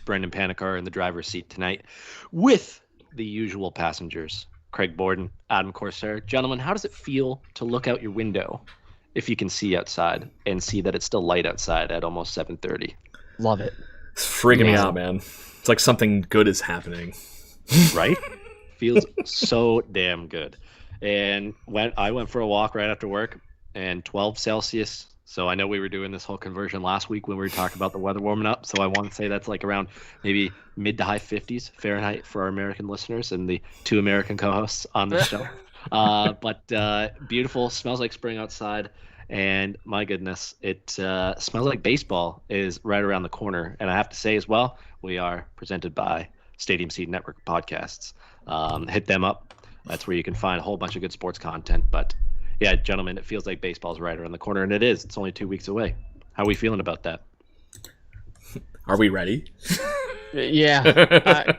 Brendan Panikar, in the driver's seat tonight with the usual passengers, Craig Borden, Adam Corsair. Gentlemen, how does it feel to look out your window if you can see outside and see that it's still light outside at almost 7:30? Love it. It's freaking me out, man. It's like something good is happening. Right? Feels so damn good. And I went for a walk right after work, and 12 Celsius. So I know we were doing this whole conversion last week when we were talking about the weather warming up. So I want to say that's like around maybe mid to high 50s Fahrenheit for our American listeners and the two American co-hosts on the show. But beautiful, smells like spring outside. And my goodness, it smells like baseball is right around the corner. And I have to say as well, we are presented by Stadium Seed Network podcasts. Hit them up. That's where you can find a whole bunch of good sports content. But yeah, gentlemen, it feels like baseball's right around the corner, and it is. It's only 2 weeks away. How are we feeling about that? Are we ready? Yeah.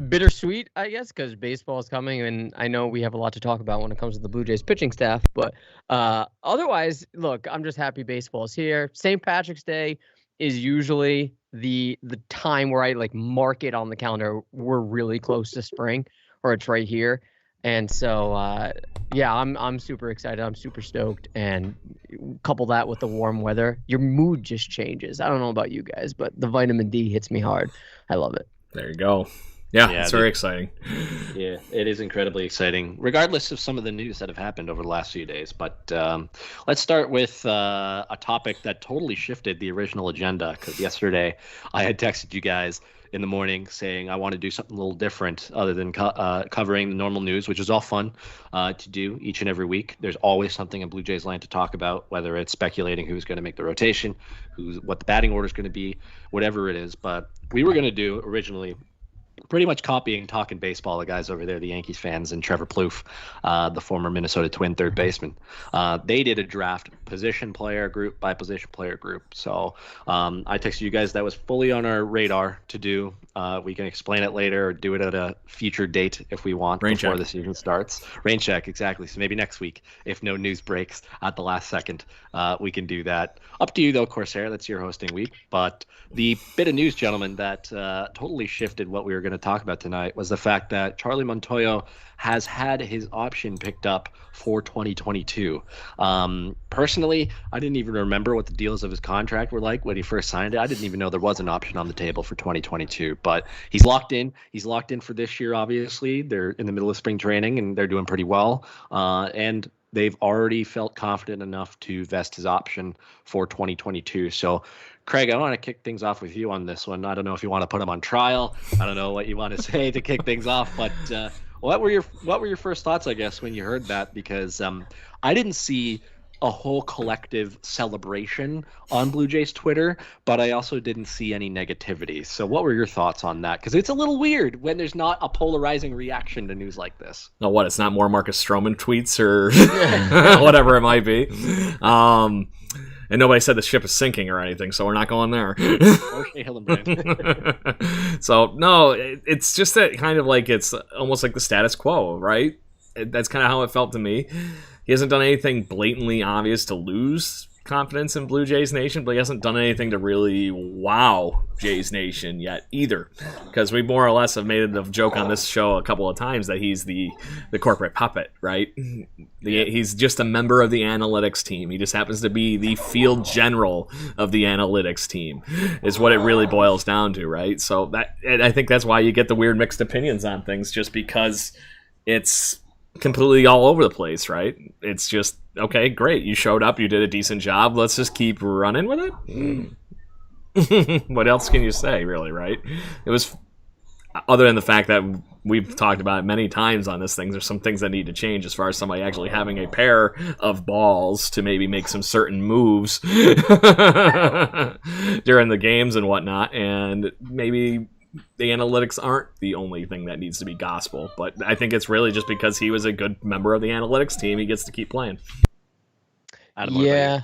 Bittersweet, I guess, because baseball is coming, and I know we have a lot to talk about when it comes to the Blue Jays pitching staff. But otherwise, look, I'm just happy baseball is here. St. Patrick's Day is usually the time where I like mark it on the calendar. We're really close to spring, or it's right here. And so, yeah, I'm super excited. I'm super stoked. And couple that with the warm weather, your mood just changes. I don't know about you guys, but the vitamin D hits me hard. I love it. There you go. Yeah, it's very exciting. Yeah, it is incredibly exciting, regardless of some of the news that have happened over the last few days. But let's start with a topic that totally shifted the original agenda, because yesterday I had texted you guys in the morning saying I want to do something a little different other than covering the normal news, which is all fun to do each and every week. There's always something in Blue Jays land to talk about, whether it's speculating who's going to make the rotation, what the batting order is going to be, whatever it is. But we were going to do originally pretty much copying Talking Baseball, the guys over there, the Yankees fans, and Trevor Plouffe, the former Minnesota Twin third baseman. They did a draft position player group by position player group. So I texted you guys that was fully on our radar to do. We can explain it later or do it at a future date if we want before the season starts. Rain check, exactly. So maybe next week, if no news breaks at the last second, we can do that. Up to you, though, Corsair. That's your hosting week. But the bit of news, gentlemen, that totally shifted what we were going to talk about tonight was the fact that Charlie Montoyo has had his option picked up for 2022. Personally, I didn't even remember what the deals of his contract were like when he first signed it. I didn't even know there was an option on the table for 2022, but he's locked in. He's locked in for this year, obviously. They're in the middle of spring training, and they're doing pretty well. And they've already felt confident enough to vest his option for 2022. So, Craig, I want to kick things off with you on this one. I don't know if you want to put him on trial. I don't know what you want to say to kick things off, but what were your first thoughts, I guess, when you heard that? Because I didn't see a whole collective celebration on Blue Jays Twitter, but I also didn't see any negativity. So what were your thoughts on that? Because it's a little weird when there's not a polarizing reaction to news like this. No, what? It's not more Marcus Stroman tweets or whatever it might be. And nobody said the ship is sinking or anything, so we're not going there. So, no, it's just that kind of like it's almost like the status quo, right? That's kind of how it felt to me. He hasn't done anything blatantly obvious to lose confidence in Blue Jays Nation, but he hasn't done anything to really wow Jays Nation yet either. Because we more or less have made a joke on this show a couple of times that he's the corporate puppet, right? He's just a member of the analytics team. He just happens to be the field general of the analytics team, is what it really boils down to, right? So I think that's why you get the weird mixed opinions on things, just because it's completely all over the place, right? It's just, okay, great, you showed up, you did a decent job, let's just keep running with it. What else can you say, really, right? It was, other than the fact that we've talked about it many times on this thing, there's some things that need to change as far as somebody actually having a pair of balls to maybe make some certain moves during the games and whatnot, and maybe the analytics aren't the only thing that needs to be gospel, but I think it's really just because he was a good member of the analytics team, he gets to keep playing. Yeah,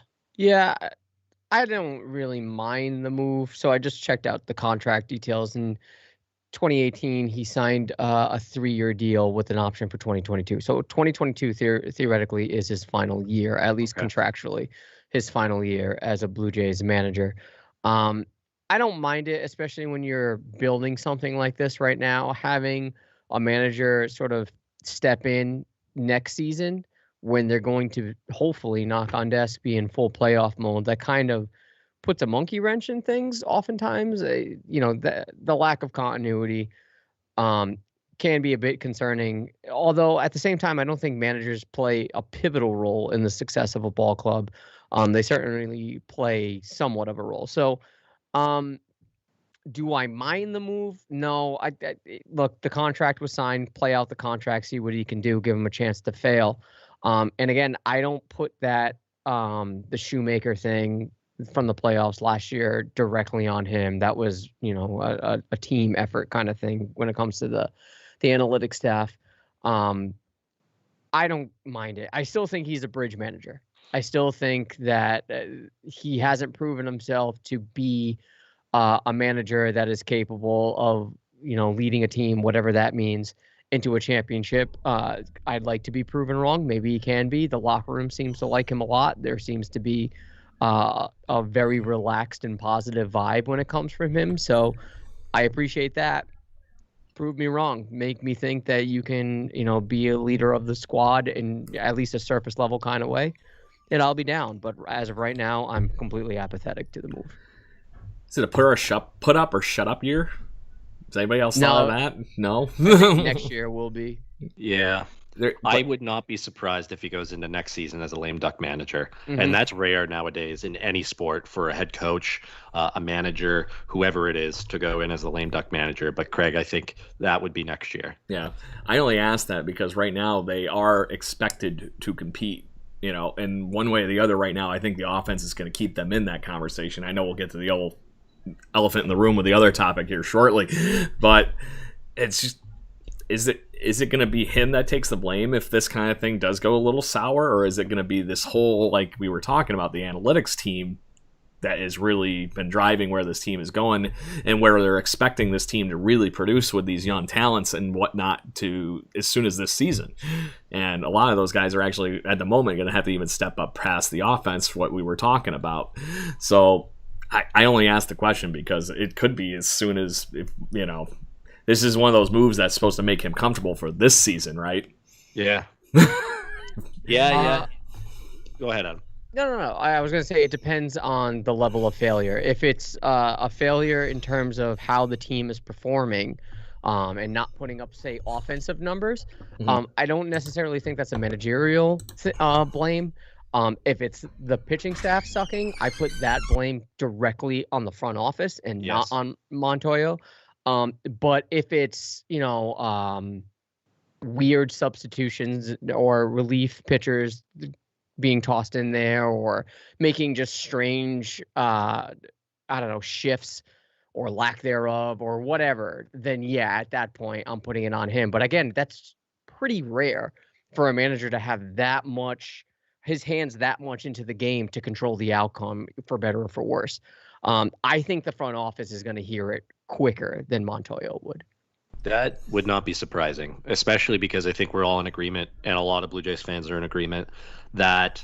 I don't really mind the move, so I just checked out the contract details. In 2018, he signed a 3-year deal with an option for 2022. So 2022 theoretically is his final year, at least contractually, his final year as a Blue Jays manager. I don't mind it, especially when you're building something like this right now. Having a manager sort of step in next season when they're going to hopefully knock on desk be in full playoff mode, that kind of puts a monkey wrench in things. Oftentimes, the lack of continuity um, can be a bit concerning. Although at the same time, I don't think managers play a pivotal role in the success of a ball club. They certainly play somewhat of a role. So. Um, do I mind the move? No. Look, the contract was signed. Play out the contract, see what he can do, give him a chance to fail. And again, I don't put that the Shoemaker thing from the playoffs last year directly on him. That was, a team effort kind of thing when it comes to the analytics staff. I don't mind it. I still think he's a bridge manager. I still think that he hasn't proven himself to be a manager that is capable of, leading a team, whatever that means, into a championship. I'd like to be proven wrong. Maybe he can be. The locker room seems to like him a lot. There seems to be a very relaxed and positive vibe when it comes from him. So I appreciate that. Prove me wrong. Make me think that you can, be a leader of the squad in at least a surface level kind of way. And I'll be down. But as of right now, I'm completely apathetic to the move. Is it a put up or shut up year? Does anybody else thought of that? No. Next year will be. Yeah. I would not be surprised if he goes into next season as a lame duck manager. Mm-hmm. And that's rare nowadays in any sport for a head coach, a manager, whoever it is, to go in as a lame duck manager. But Craig, I think that would be next year. Yeah. I only asked that because right now they are expected to compete. In one way or the other right now, I think the offense is going to keep them in that conversation. I know we'll get to the old elephant in the room with the other topic here shortly, but it's just, is it going to be him that takes the blame if this kind of thing does go a little sour, or is it going to be this whole, like we were talking about, the analytics team that has really been driving where this team is going and where they're expecting this team to really produce with these young talents and whatnot to as soon as this season. And a lot of those guys are actually at the moment going to have to even step up past the offense, what we were talking about. So I only asked the question because it could be as soon as, this is one of those moves that's supposed to make him comfortable for this season, right? Yeah. Yeah. Go ahead, Adam. No. I was going to say it depends on the level of failure. If it's a failure in terms of how the team is performing and not putting up, say, offensive numbers, I don't necessarily think that's a managerial blame. If it's the pitching staff sucking, I put that blame directly on the front office and not on Montoyo. But if it's, weird substitutions or relief pitchers being tossed in there or making just strange, shifts or lack thereof or whatever, then yeah, at that point, I'm putting it on him. But again, that's pretty rare for a manager to have his hands that much into the game to control the outcome, for better or for worse. I think the front office is going to hear it quicker than Montoyo would. That would not be surprising, especially because I think we're all in agreement, and a lot of Blue Jays fans are in agreement, that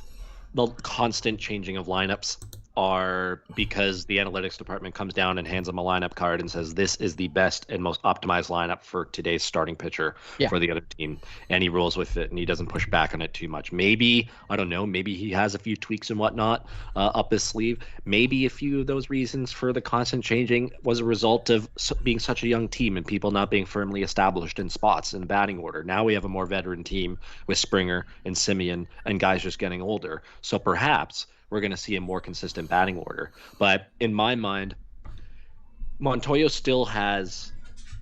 the constant changing of lineups are because the analytics department comes down and hands them a lineup card and says this is the best and most optimized lineup for today's starting pitcher for the other team, and he rolls with it and he doesn't push back on it too much. Maybe, I don't know, maybe he has a few tweaks and whatnot up his sleeve. Maybe a few of those reasons for the constant changing was a result of being such a young team and people not being firmly established in spots in the batting order. Now we have a more veteran team with Springer and Simeon and guys just getting older, so perhaps we're going to see a more consistent batting order. But in my mind, Montoyo still has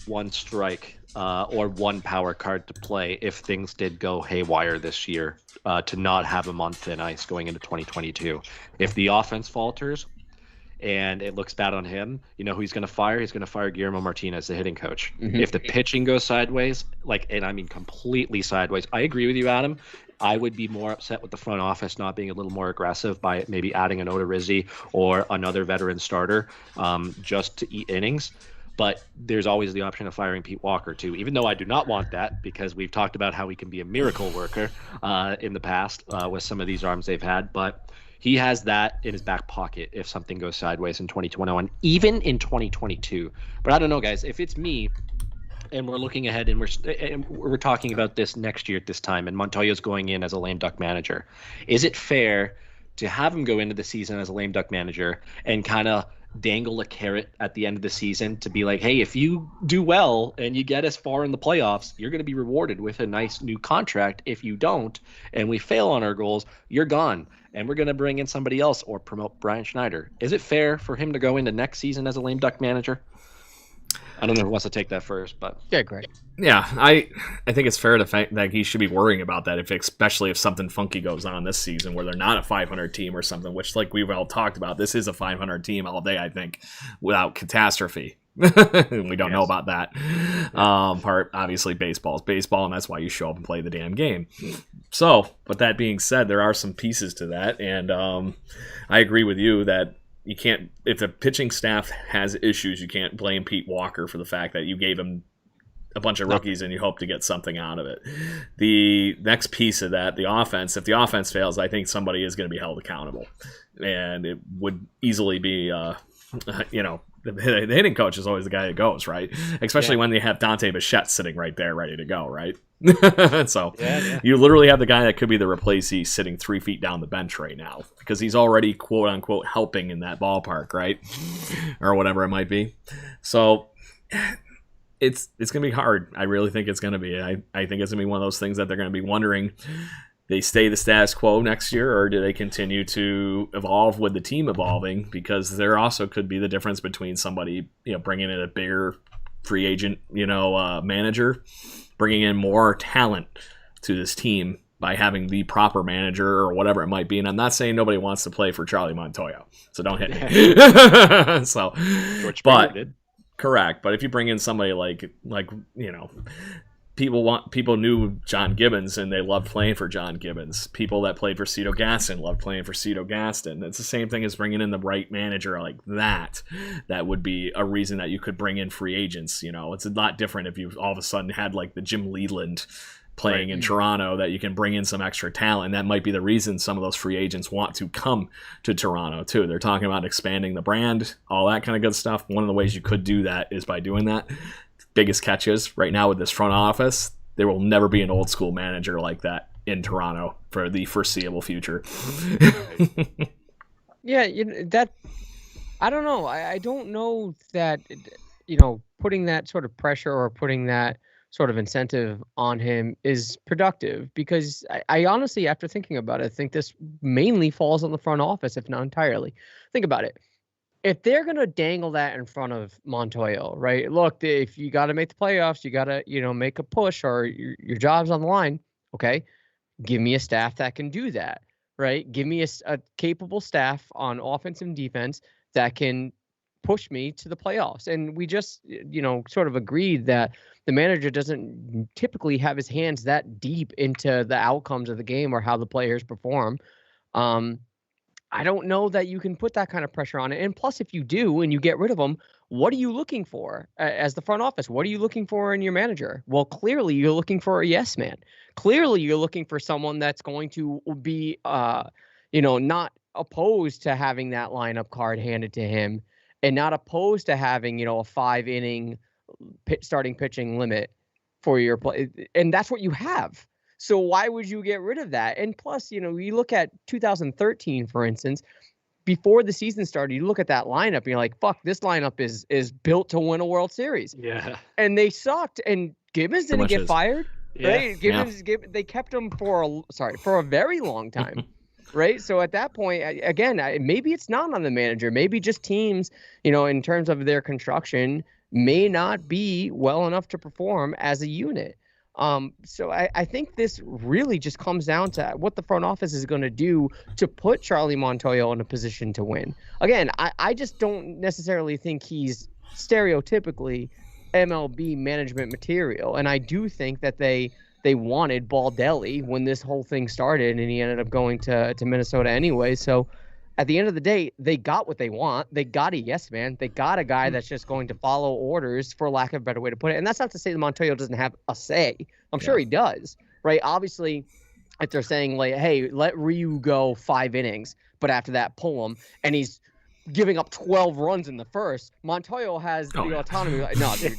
one strike or one power card to play if things did go haywire this year, to not have him on thin ice going into 2022. If the offense falters and it looks bad on him, you know who he's going to fire? He's going to fire Guillermo Martinez, the hitting coach. Mm-hmm. If the pitching goes sideways, and I mean completely sideways, I agree with you, Adam. I would be more upset with the front office not being a little more aggressive by maybe adding an Odorizzi or another veteran starter just to eat innings. But there's always the option of firing Pete Walker, too, even though I do not want that because we've talked about how he can be a miracle worker in the past with some of these arms they've had. But he has that in his back pocket if something goes sideways in 2021, even in 2022. But I don't know, guys. If it's me, and we're looking ahead, and we're talking about this next year at this time, and Montoyo's going in as a lame duck manager, is it fair to have him go into the season as a lame duck manager and kind of dangle a carrot at the end of the season to be like, hey, if you do well and you get as far in the playoffs, you're going to be rewarded with a nice new contract. If you don't, and we fail on our goals, you're gone, and we're going to bring in somebody else or promote Brian Schneider. Is it fair for him to go into next season as a lame duck manager? I don't know who wants to take that first, but yeah, great. Yeah, I think it's fair to think that he should be worrying about that, especially if something funky goes on this season where they're not a 500 team or something, which, like we've all talked about, this is a 500 team all day, I think, without catastrophe. We don't know about that part. Obviously, baseball's baseball, and that's why you show up and play the damn game. So, but that being said, there are some pieces to that, and I agree with you that you can't, if the pitching staff has issues, you can't blame Pete Walker for the fact that you gave him a bunch of rookies and you hope to get something out of it. The next piece of that, the offense, if the offense fails, I think somebody is going to be held accountable. And it would easily be, the hitting coach is always the guy that goes, right? Especially when they have Dante Bichette sitting right there ready to go, right? So you literally have the guy that could be the replacee sitting 3 feet down the bench right now because he's already quote unquote helping in that ballpark, right? Or whatever it might be. So it's going to be hard. I really think it's going to be. I think it's going to be one of those things that they're going to be wondering, they stay the status quo next year, or do they continue to evolve with the team evolving? Because there also could be the difference between somebody, bringing in a bigger free agent, manager, bringing in more talent to this team by having the proper manager or whatever it might be. And I'm not saying nobody wants to play for Charlie Montoyo, so don't hit me. So, George Springer did. Correct. But if you bring in somebody like people knew John Gibbons and they loved playing for John Gibbons. People that played for Cito Gaston loved playing for Cito Gaston. It's the same thing as bringing in the right manager like that. That would be a reason that you could bring in free agents. It's a lot different if you all of a sudden had like the Jim Leland playing in Toronto, that you can bring in some extra talent. That might be the reason some of those free agents want to come to Toronto too. They're talking about expanding the brand, all that kind of good stuff. One of the ways you could do that is by doing that. Biggest catches right now with this front office, there will never be an old school manager like that in Toronto for the foreseeable future. Yeah, that I don't know. I don't know that putting that sort of pressure or putting that sort of incentive on him is productive, because I honestly, after thinking about it, I think this mainly falls on the front office, if not entirely. Think about it. If they're going to dangle that in front of Montoyo, right? Look, if you got to make the playoffs, you got to, make a push, or your job's on the line. Okay. Give me a staff that can do that, right? Give me a capable staff on offense and defense that can push me to the playoffs. And we just, sort of agreed that the manager doesn't typically have his hands that deep into the outcomes of the game or how the players perform. I don't know that you can put that kind of pressure on it. And plus, if you do and you get rid of them, what are you looking for as the front office? What are you looking for in your manager? Well, clearly you're looking for a yes man. Clearly you're looking for someone that's going to be, not opposed to having that lineup card handed to him, and not opposed to having, a 5-inning starting pitching limit for your play. And that's what you have. So why would you get rid of that? And plus, you look at 2013, for instance, before the season started, you look at that lineup and you're like, fuck, this lineup is built to win a World Series. Yeah. And they sucked, and Gibbons didn't get fired. Right? Gibbons, they kept him for a very long time. Right. So at that point, again, maybe it's not on the manager. Maybe just teams, in terms of their construction, may not be well enough to perform as a unit. So I think this really just comes down to what the front office is going to do to put Charlie Montoyo in a position to win. Again, I just don't necessarily think he's stereotypically MLB management material. And I do think that they wanted Baldelli when this whole thing started, and he ended up going to Minnesota anyway. So at the end of the day, they got what they want. They got a yes man. They got a guy that's just going to follow orders, for lack of a better way to put it. And that's not to say that Montoyo doesn't have a say. I'm sure he does, right? Obviously, if they're saying, like, hey, let Ryu go 5 innings, but after that, pull him. And he's giving up 12 runs in the first. Montoyo has the autonomy. Like, no, dude,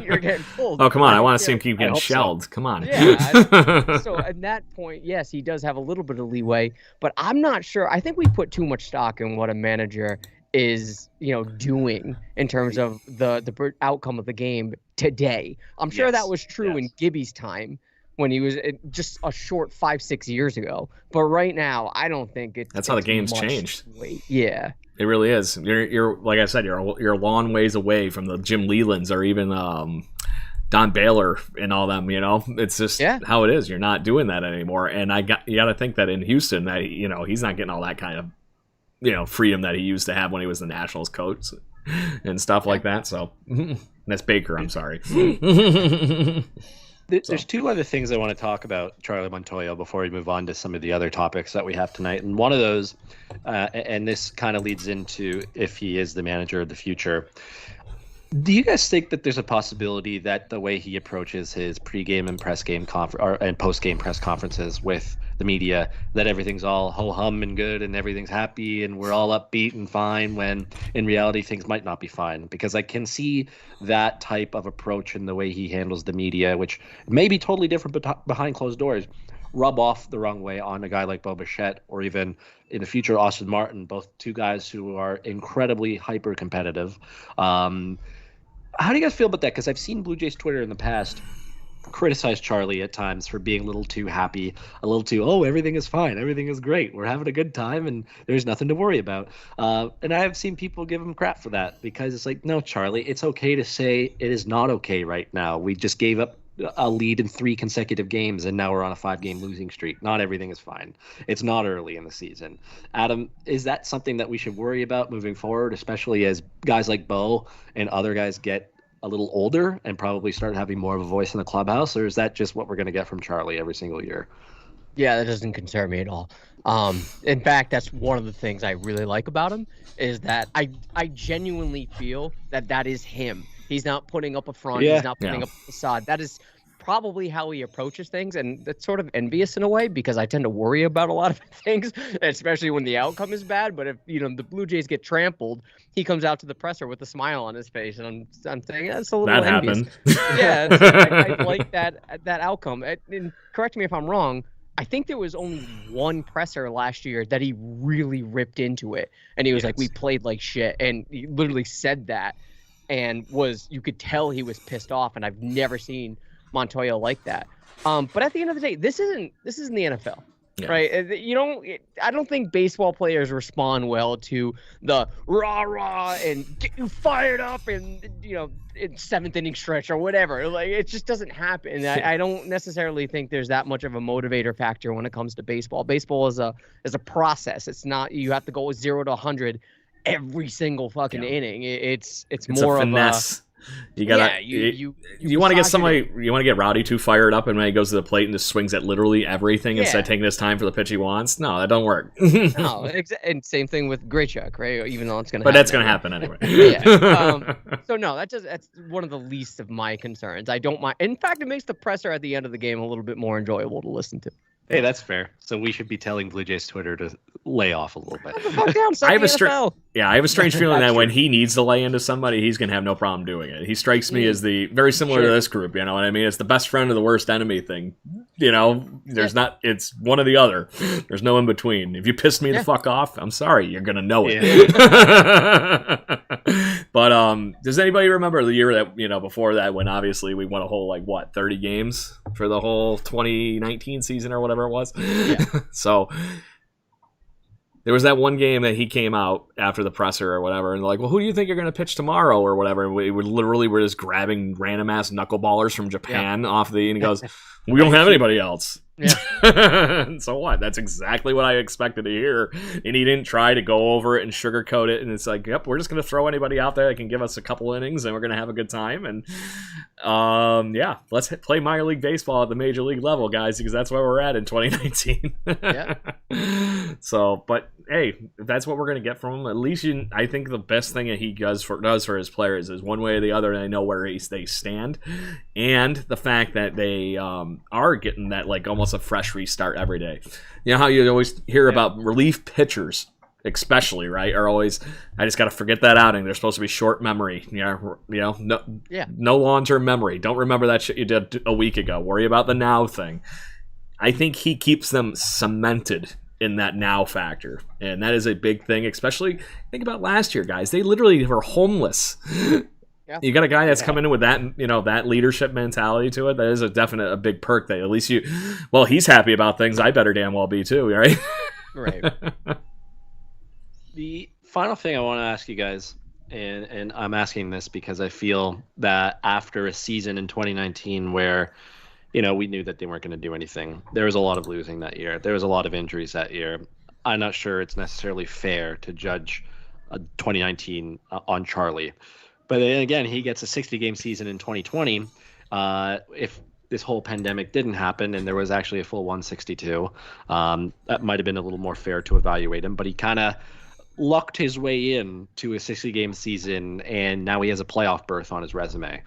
you're getting pulled. Oh, come on. I want to see him keep getting shelled. So. Come on. Yeah. So at that point, yes, he does have a little bit of leeway, but I'm not sure. I think we put too much stock in what a manager is, doing in terms of the outcome of the game today. I'm sure that was true in Gibby's time when he was just a short 5-6 years ago. But right now, I don't think that's how the game's changed. Yeah. It really is. You're like I said, you're a long ways away from the Jim Lelands or even Don Baylor and all them. It's just how it is. You're not doing that anymore. And you got to think that in Houston, that he's not getting all that kind of freedom that he used to have when he was the Nationals coach and stuff like that. So that's Baker. I'm sorry. There's two other things I want to talk about, Charlie Montoyo, before we move on to some of the other topics that we have tonight. And one of those, and this kind of leads into if he is the manager of the future. Do you guys think that there's a possibility that the way he approaches his pregame and and postgame press conferences with the media, that everything's all ho-hum and good and everything's happy and we're all upbeat and fine, when in reality things might not be fine? Because I can see that type of approach in the way he handles the media, which may be totally different behind closed doors, rub off the wrong way on a guy like Bo Bichette, or even in the future Austin Martin, both two guys who are incredibly hyper competitive. How do you guys feel about that? Because I've seen Blue Jays Twitter in the past criticize Charlie at times for being a little too happy, a little too, everything is fine, everything is great, we're having a good time, and there's nothing to worry about. And I've seen people give him crap for that, because it's like, no, Charlie, it's okay to say it is not okay right now. We just gave up a lead in 3 consecutive games, and now we're on a 5-game losing streak. Not everything is fine. It's not early in the season. Adam, is that something that we should worry about moving forward, especially as guys like Bo and other guys get a little older and probably start having more of a voice in the clubhouse? Or is that just what we're going to get from Charlie every single year? Yeah, that doesn't concern me at all. In fact, that's one of the things I really like about him, is that I genuinely feel that is him. He's not putting up a front. He's not putting up a facade. That is probably how he approaches things, and that's sort of envious in a way, because I tend to worry about a lot of things, especially when the outcome is bad. But if the Blue Jays get trampled, he comes out to the presser with a smile on his face, and I'm saying that's a little envious. I like that outcome. And correct me if I'm wrong, I think there was only one presser last year that he really ripped into it, and he was like, "We played like shit," and he literally said that, and you could tell he was pissed off. And I've never seen Montoyo like that. But at the end of the day, this isn't the NFL, right? I don't think baseball players respond well to the rah rah and get you fired up and in 7th inning stretch or whatever. Like, it just doesn't happen. I don't necessarily think there's that much of a motivator factor when it comes to baseball. Baseball is a process. It's not, you have to go with 0 to 100 every single fucking inning. It's more a finesse. You gotta you want to get somebody, you want to get Rowdy too fired up, and when he goes to the plate and just swings at literally everything instead of taking his time for the pitch he wants. No, that don't work. No, and same thing with Grichuk, right? Even though it's gonna, that's gonna happen anyway. So no, that's one of the least of my concerns. I don't mind. In fact, it makes the presser at the end of the game a little bit more enjoyable to listen to. Hey, that's fair. So we should be telling Blue Jays Twitter to lay off a little bit. I have a strange feeling that when he needs to lay into somebody, he's going to have no problem doing it. He strikes me as the very similar to this group. You know what I mean? It's the best friend of the worst enemy thing. There's not. It's one or the other. There's no in between. If you piss me the fuck off, I'm sorry. You're going to know it. But does anybody remember the year that before that, when obviously we won a whole 30 games for the whole 2019 season or whatever it was? Yeah. So there was that one game that he came out after the presser or whatever, and they're like, well, who do you think you're going to pitch tomorrow or whatever? And we were just grabbing random ass knuckleballers from Japan off and he goes, we don't have anybody else. Yeah. So what? That's exactly what I expected to hear. And he didn't try to go over it and sugarcoat it. And it's like, yep, we're just going to throw anybody out there that can give us a couple innings and we're going to have a good time. And let's play minor league baseball at the major league level, guys, because that's where we're at in 2019. So, but hey, if that's what we're going to get from him, at least I think the best thing that he does for his players is one way or the other, they know where they stand. And the fact that they are getting that almost a fresh restart every day. You know how you always hear about relief pitchers especially, right, are always, I just got to forget that outing. They're supposed to be short memory. No long-term memory. Don't remember that shit you did a week ago. Worry about the now thing. I think he keeps them cemented in that now factor. And that is a big thing, especially think about last year, guys. They literally were homeless. Yeah. You got a guy that's coming in with that, that leadership mentality to it. That is a big perk that at least he's happy about things. I better damn well be too, right? Right. The final thing I want to ask you guys, and I'm asking this because I feel that after a season in 2019 where, we knew that they weren't going to do anything, there was a lot of losing that year. There was a lot of injuries that year. I'm not sure it's necessarily fair to judge 2019 on Charlie. But then again, he gets a 60-game season in 2020. If this whole pandemic didn't happen and there was actually a full 162, that might have been a little more fair to evaluate him. But he kind of lucked his way in to a 60-game season, and now he has a playoff berth on his resume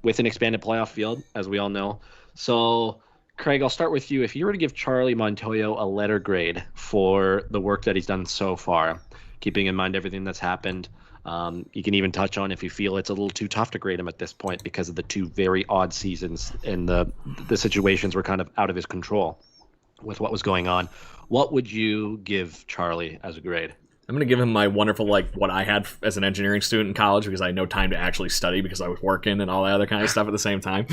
with an expanded playoff field, as we all know. So, Craig, I'll start with you. If you were to give Charlie Montoyo a letter grade for the work that he's done so far, keeping in mind everything that's happened, you can even touch on if you feel it's a little too tough to grade him at this point because of the two very odd seasons and the situations were kind of out of his control with what was going on. What would you give Charlie as a grade? I'm going to give him my wonderful, what I had as an engineering student in college because I had no time to actually study because I was working and all that other kind of stuff at the same time.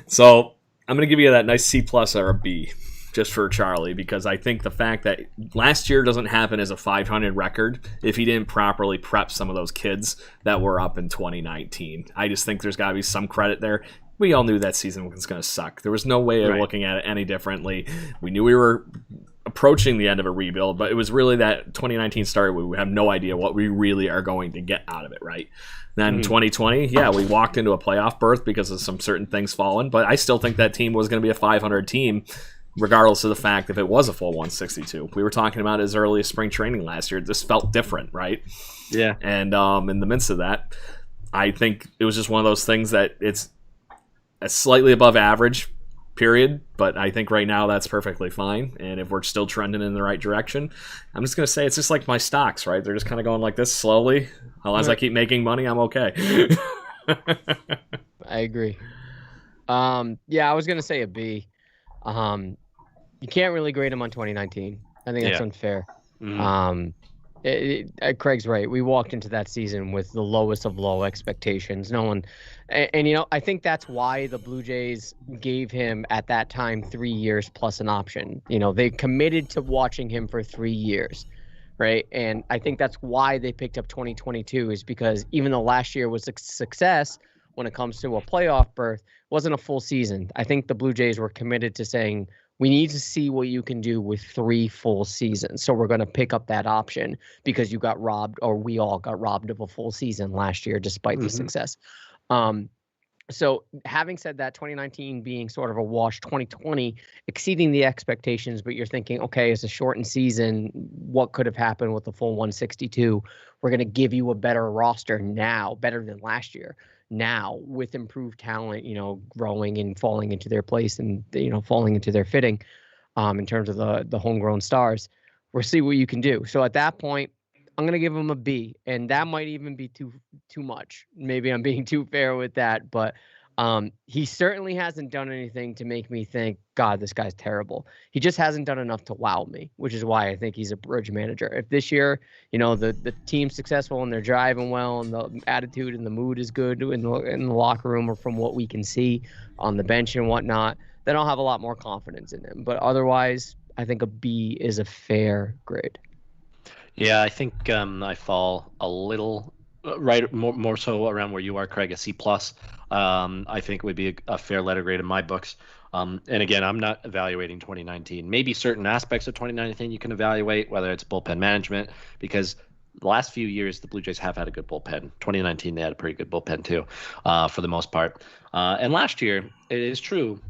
So I'm going to give you that nice C+ or a B just for Charlie because I think the fact that last year doesn't happen as a 500 record if he didn't properly prep some of those kids that were up in 2019. I just think there's got to be some credit there. We all knew that season was going to suck. There was no way of looking at it any differently. We knew we were approaching the end of a rebuild, but it was really that 2019 started where we have no idea what we really are going to get out of it, right? Then 2020, we walked into a playoff berth because of some certain things falling, but I still think that team was going to be a 500 team regardless of the fact if it was a full 162. We were talking about it as early as spring training last year. This felt different, right? Yeah. And in the midst of that, I think it was just one of those things that it's a slightly above average period, but I think right now that's perfectly fine. And if we're still trending in the right direction, I'm just going to say it's just like my stocks, right? They're just kind of going like this slowly. As long as I keep making money, I'm okay. I agree. I was going to say a B. You can't really grade him on 2019. I think that's unfair. Craig's right. We walked into that season with the lowest of low expectations. No one, and I think that's why the Blue Jays gave him at that time 3 years plus an option. They committed to watching him for 3 years, right? And I think that's why they picked up 2022 is because even though last year was a success when it comes to a playoff berth, it wasn't a full season. I think the Blue Jays were committed to saying, we need to see what you can do with 3 full seasons. So we're going to pick up that option because you got robbed, or we all got robbed of a full season last year, despite the success. So having said that, 2019 being sort of a wash, 2020 exceeding the expectations, but you're thinking, okay, it's a shortened season. What could have happened with the full 162? We're going to give you a better roster now, better than last year. Now with improved talent, growing and falling into their place and, falling into their fitting in terms of the homegrown stars, we'll see what you can do. So at that point, I'm going to give him a B, and that might even be too much. Maybe I'm being too fair with that, but he certainly hasn't done anything to make me think, God, this guy's terrible. He just hasn't done enough to wow me, which is why I think he's a bridge manager. If this year, the team's successful and they're driving well and the attitude and the mood is good in the locker room or from what we can see on the bench and whatnot, then I'll have a lot more confidence in him. But otherwise, I think a B is a fair grade. Yeah, I think I fall a little more so around where you are, Craig, a C+. I think would be a fair letter grade in my books. And again, I'm not evaluating 2019. Maybe certain aspects of 2019 you can evaluate, whether it's bullpen management, because the last few years the Blue Jays have had a good bullpen. 2019 they had a pretty good bullpen too, for the most part. And last year, it is true,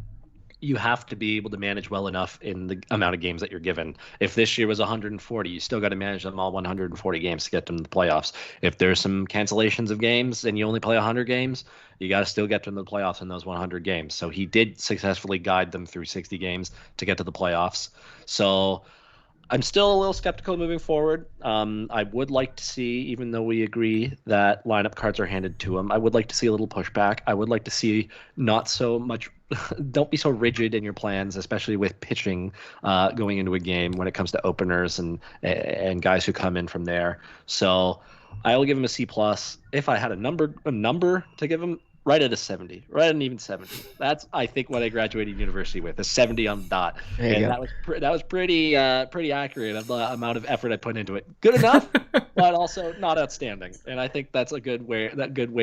you have to be able to manage well enough in the amount of games that you're given. If this year was 140, you still got to manage them all 140 games to get them to the playoffs. If there's some cancellations of games and you only play 100 games, you got to still get them to the playoffs in those 100 games. So he did successfully guide them through 60 games to get to the playoffs. So I'm still a little skeptical moving forward. I would like to see, even though we agree that lineup cards are handed to him, I would like to see a little pushback. I would like to see not so much. Don't be so rigid in your plans, especially with pitching going into a game when it comes to openers and guys who come in from there. So I will give him a C plus. If I had a number to give him, right at a 70, right at an even 70. That's, I think, what I graduated university with, a 70 on the dot. And that was pretty accurate of the amount of effort I put into it. Good enough, but also not outstanding. And I think that's a good way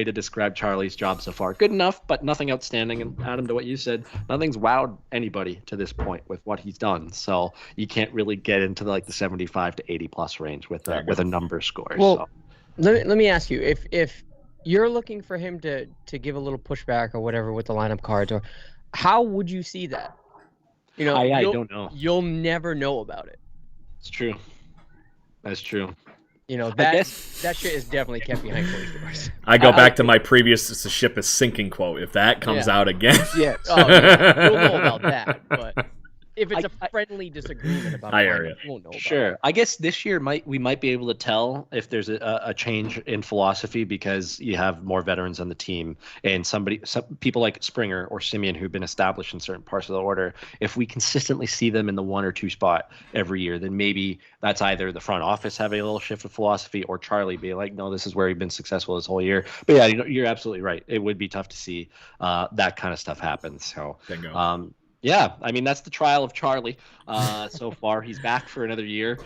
to describe Charlie's job so far. Good enough, but nothing outstanding. And Adam, to what you said, nothing's wowed anybody to this point with what he's done. So you can't really get into the 75 to 80 plus range with a number score. Well, so. let me ask you, if you're looking for him to give a little pushback or whatever with the lineup cards, or how would you see that? I don't know. You'll never know about it. It's true. That's true. That shit is definitely kept behind closed doors. I go back to my previous "the ship is sinking" quote. If that comes out again, yeah, we'll know about that. But if it's a friendly disagreement about it, we won't know about it. I guess this year we might be able to tell if there's a change in philosophy because you have more veterans on the team and some people like Springer or Simeon who've been established in certain parts of the order. If we consistently see them in the 1 or 2 spot every year, then maybe that's either the front office having a little shift of philosophy or Charlie being like, no, this is where he's been successful this whole year. But yeah, you're absolutely right. It would be tough to see that kind of stuff happen. So. Bingo. Yeah, I mean, that's the trial of Charlie so far. He's back for another year.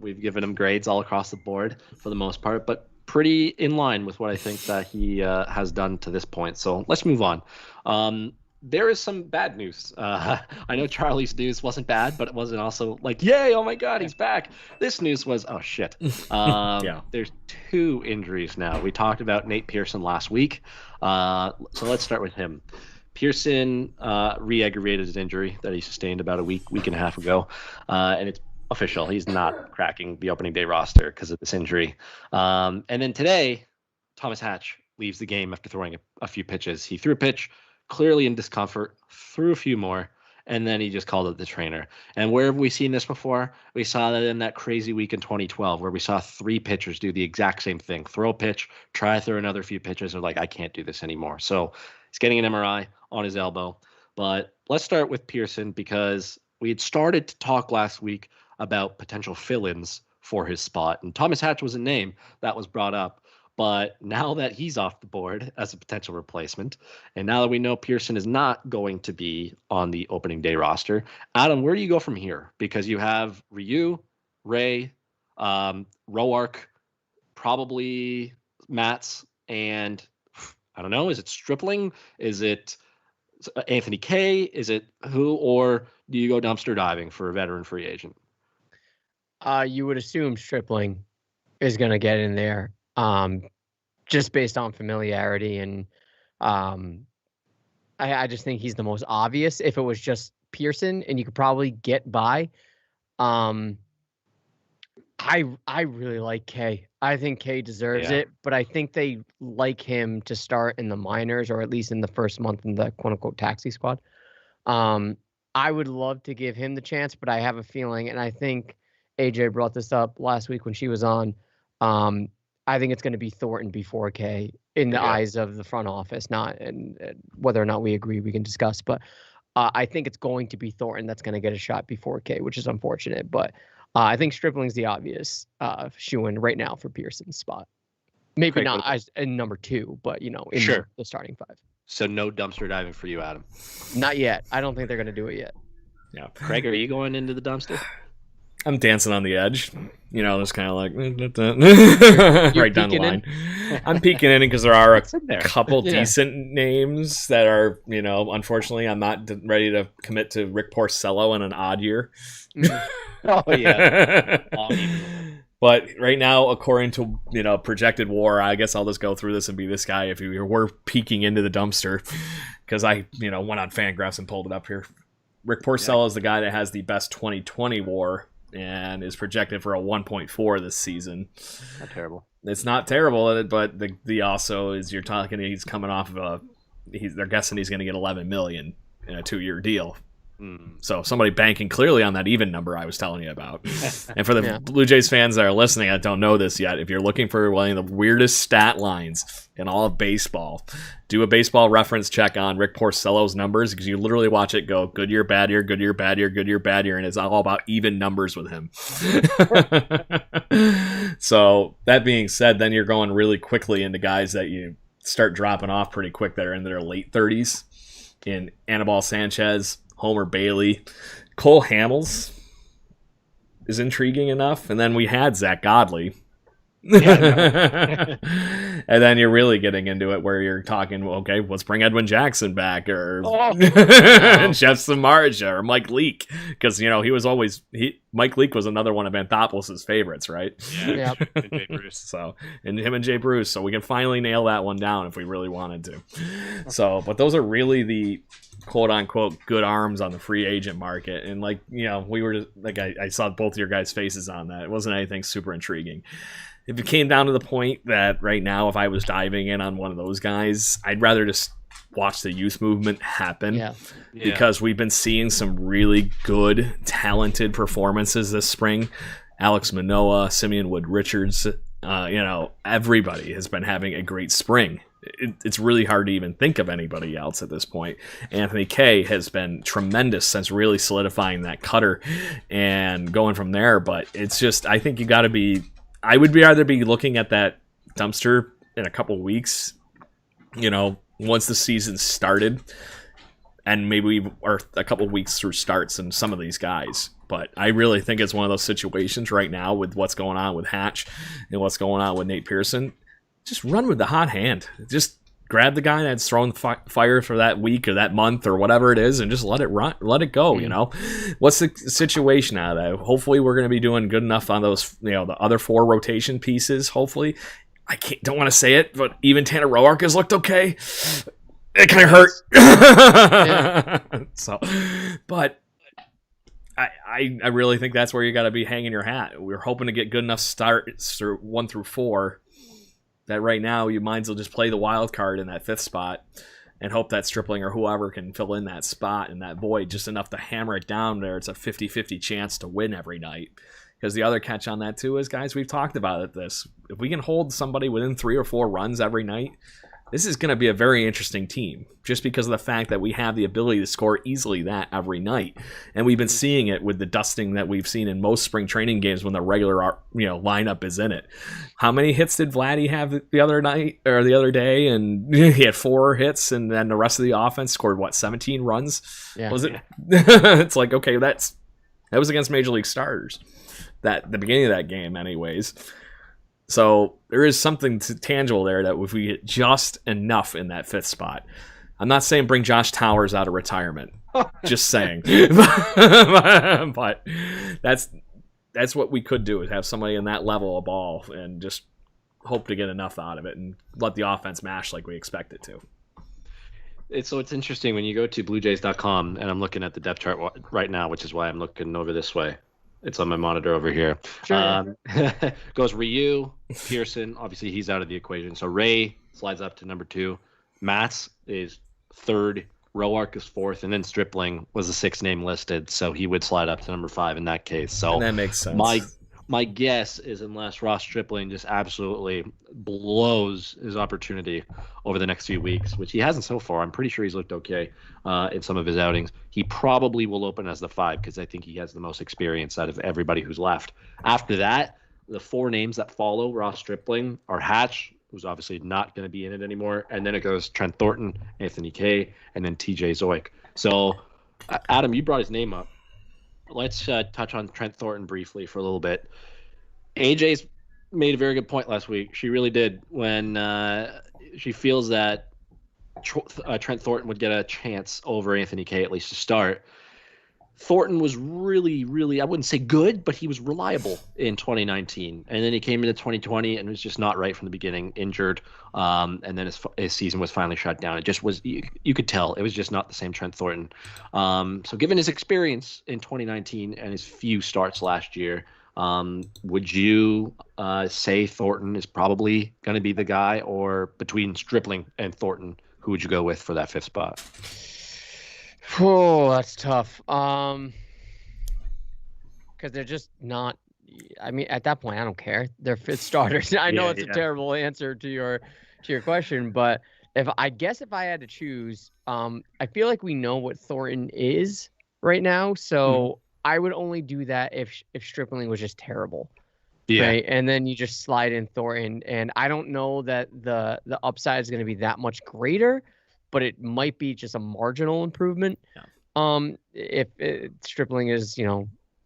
We've given him grades all across the board for the most part, but pretty in line with what I think that he has done to this point. So let's move on. There is some bad news. I know Charlie's news wasn't bad, but it wasn't also like, yay, oh my God, he's back. This news was, oh shit. There's 2 injuries now. We talked about Nate Pearson last week. So let's start with him. Pearson re-aggravated his injury that he sustained about a week and a half ago, and it's official. He's not cracking the opening day roster because of this injury. And then today, Thomas Hatch leaves the game after throwing a few pitches. He threw a pitch, clearly in discomfort, threw a few more, and then he just called it the trainer. And where have we seen this before? We saw that in that crazy week in 2012 where we saw 3 pitchers do the exact same thing. Throw a pitch, try to throw another few pitches, and like, I can't do this anymore. So he's getting an MRI on his elbow. But let's start with Pearson because we had started to talk last week about potential fill-ins for his spot. And Thomas Hatch was a name that was brought up. But now that he's off the board as a potential replacement, and now that we know Pearson is not going to be on the opening day roster, Adam, where do you go from here? Because you have Ryu, Ray, Roark, probably Mats, and I don't know, is it Stripling? Is it Anthony Kay? Is it who? Or do you go dumpster diving for a veteran free agent? You would assume Stripling is going to get in there. Just based on familiarity and I just think he's the most obvious. If it was just Pearson and you could probably get by, I really like Kay. I think Kay deserves it, but I think they like him to start in the minors or at least in the first month in the quote unquote taxi squad. I would love to give him the chance, but I have a feeling, and I think AJ brought this up last week when she was on. I think it's going to be Thornton before Kay in the eyes of the front office, not and whether or not we agree we can discuss. But I think it's going to be Thornton that's going to get a shot before Kay, which is unfortunate. But I think Stripling's the obvious shoe-in right now for Pearson's spot. Maybe not as in number 2, but in the starting 5. So no dumpster diving for you, Adam. Not yet. I don't think they're going to do it yet. Yeah, Craig, are you going into the dumpster? I'm dancing on the edge, just kind of like right down the line. I'm peeking in because there are a couple decent names that are, unfortunately, I'm not ready to commit to Rick Porcello in an odd year. Oh yeah. But right now, according to projected WAR, I guess I'll just go through this and be this guy if you were peeking into the dumpster, because I went on Fangraphs and pulled it up here. Rick Porcello is the guy that has the best 2020 WAR. And is projected for a 1.4 this season. Not terrible. It's not terrible, but the also is you're talking. He's coming off of they're guessing he's going to get $11 million in a 2-year deal So somebody banking clearly on that even number I was telling you about. And for the Blue Jays fans that are listening that don't know this yet, if you're looking for one of the weirdest stat lines in all of baseball, do a baseball reference check on Rick Porcello's numbers, because you literally watch it go good year, bad year, good year, bad year, good year, bad year, and it's all about even numbers with him. So that being said, then you're going really quickly into guys that you start dropping off pretty quick that are in their late 30s in Anibal Sanchez, Homer Bailey, Cole Hamels is intriguing enough, and then we had Zach Godley. And then you're really getting into it where you're talking, okay, let's bring Edwin Jackson back, or Jeff Samardzija, or Mike Leake, because he was always Mike Leake was another one of Anthopoulos' favorites, right? Yeah, and Jay Bruce. So, and him and Jay Bruce, so we can finally nail that one down if we really wanted to. So, but those are really the quote unquote good arms on the free agent market, and we were I saw both of your guys' faces on that. It wasn't anything super intriguing. If it came down to the point that right now, if I was diving in on one of those guys, I'd rather just watch the youth movement happen, because we've been seeing some really good, talented performances this spring. Alex Manoah, Simeon Wood-Richards, everybody has been having a great spring. It's really hard to even think of anybody else at this point. Anthony Kay has been tremendous since really solidifying that cutter and going from there. But it's just, I think you got to be, I would rather be looking at that dumpster in a couple weeks, once the season started, and maybe we are a couple weeks through starts and some of these guys. But I really think it's one of those situations right now with what's going on with Hatch and what's going on with Nate Pearson. Just run with the hot hand. Just grab the guy that's thrown fire for that week or that month or whatever it is, and just let it run, let it go. What's the situation out of that? Hopefully, we're going to be doing good enough on those, the other 4 rotation pieces. Hopefully, don't want to say it, but even Tanner Roark has looked okay. It kind of hurt. So, but I really think that's where you got to be hanging your hat. We're hoping to get good enough starts through 1 through 4. That right now you might as well just play the wild card in that 5th spot and hope that Stripling or whoever can fill in that spot and that void just enough to hammer it down there. It's a 50-50 chance to win every night. Because the other catch on that too is, guys, we've talked about it. If we can hold somebody within 3 or 4 runs every night, this is going to be a very interesting team, just because of the fact that we have the ability to score easily that every night. And we've been seeing it with the dusting that we've seen in most spring training games when the regular lineup is in it. How many hits did Vladdy have the other night or the other day? And he had 4 hits, and then the rest of the offense scored 17 runs? Yeah. Was it? It's like, okay, that was against major league starters. The beginning of that game, anyways. So there is something tangible there that if we get just enough in that 5th spot. I'm not saying bring Josh Towers out of retirement. Just saying. But that's what we could do, is have somebody in that level of ball and just hope to get enough out of it and let the offense mash like we expect it to. It's interesting when you go to BlueJays.com, and I'm looking at the depth chart right now, which is why I'm looking over this way. It's on my monitor over here. Sure. Goes Ryu, Pearson. Obviously, he's out of the equation. So Ray slides up to number 2. Matz is 3rd. Roark is 4th. And then Stripling was the 6th name listed. So he would slide up to number 5 in that case. So and that makes sense. My guess is, unless Ross Stripling just absolutely blows his opportunity over the next few weeks, which he hasn't so far. I'm pretty sure he's looked okay in some of his outings. He probably will open as the 5, because I think he has the most experience out of everybody who's left. After that, the 4 names that follow Ross Stripling are Hatch, who's obviously not going to be in it anymore, and then it goes Trent Thornton, Anthony Kay, and then TJ Zoik. So, Adam, you brought his name up. Let's touch on Trent Thornton briefly for a little bit. AJ's made a very good point last week. She really did, when she feels that Trent Thornton would get a chance over Anthony Kay, at least to start. Thornton was really, really, I wouldn't say good, but he was reliable in 2019. And then he came into 2020 and was just not right from the beginning, injured. And then his season was finally shut down. It just was, you could tell, it was just not the same Trent Thornton. So given his experience in 2019 and his few starts last year, would you say Thornton is probably going to be the guy, or between Stripling and Thornton, who would you go with for that 5th spot? Oh, that's tough. Because they're just not. I mean, at that point, I don't care. They're fifth starters. I know it's a terrible answer to your question, but if I had to choose, I feel like we know what Thornton is right now, so I would only do that if Stripling was just terrible. Yeah. Right. And then you just slide in Thornton. And I don't know that the upside is going to be that much greater, but it might be just a marginal improvement. Yeah. If Stripling is,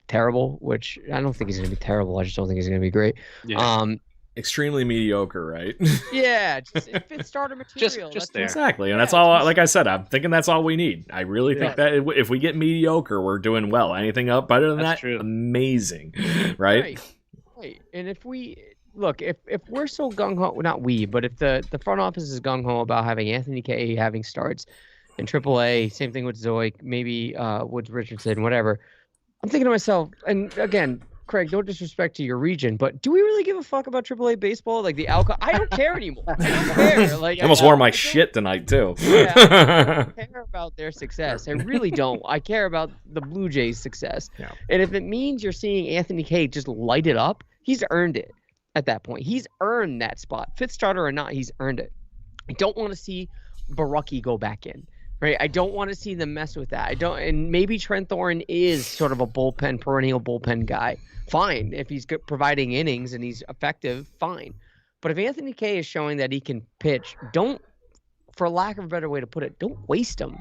terrible, which I don't think he's going to be terrible. I just don't think he's going to be great. Yeah. Extremely mediocre, right? Yeah, just fifth starter material. Just there. Exactly, and that's all. Like I said, I'm thinking that's all we need. I really think that if we get mediocre, we're doing well. Anything up better than that, amazing, right? Right. And if we look, if we're so gung ho, not we, but if the front office is gung ho about having Anthony K having starts in AAA, same thing with Zoik, maybe Woods Richardson, whatever. I'm thinking to myself, and again, Craig, no disrespect to your region, but do we really give a fuck about AAA baseball? Like the alcohol, I don't care anymore. I don't care. Like I almost wore my shit tonight too. Yeah, I don't care about their success. I really don't. I care about the Blue Jays' success. Yeah. And if it means you're seeing Anthony K just light it up, he's earned it at that point. He's earned that spot. Fifth starter or not, he's earned it. I don't want to see Baraki go back in. Right, I don't want to see them mess with that. And maybe Trent Thorne is sort of a perennial bullpen guy. Fine, if he's providing innings and he's effective, fine. But if Anthony K is showing that he can pitch, don't, for lack of a better way to put it, don't waste him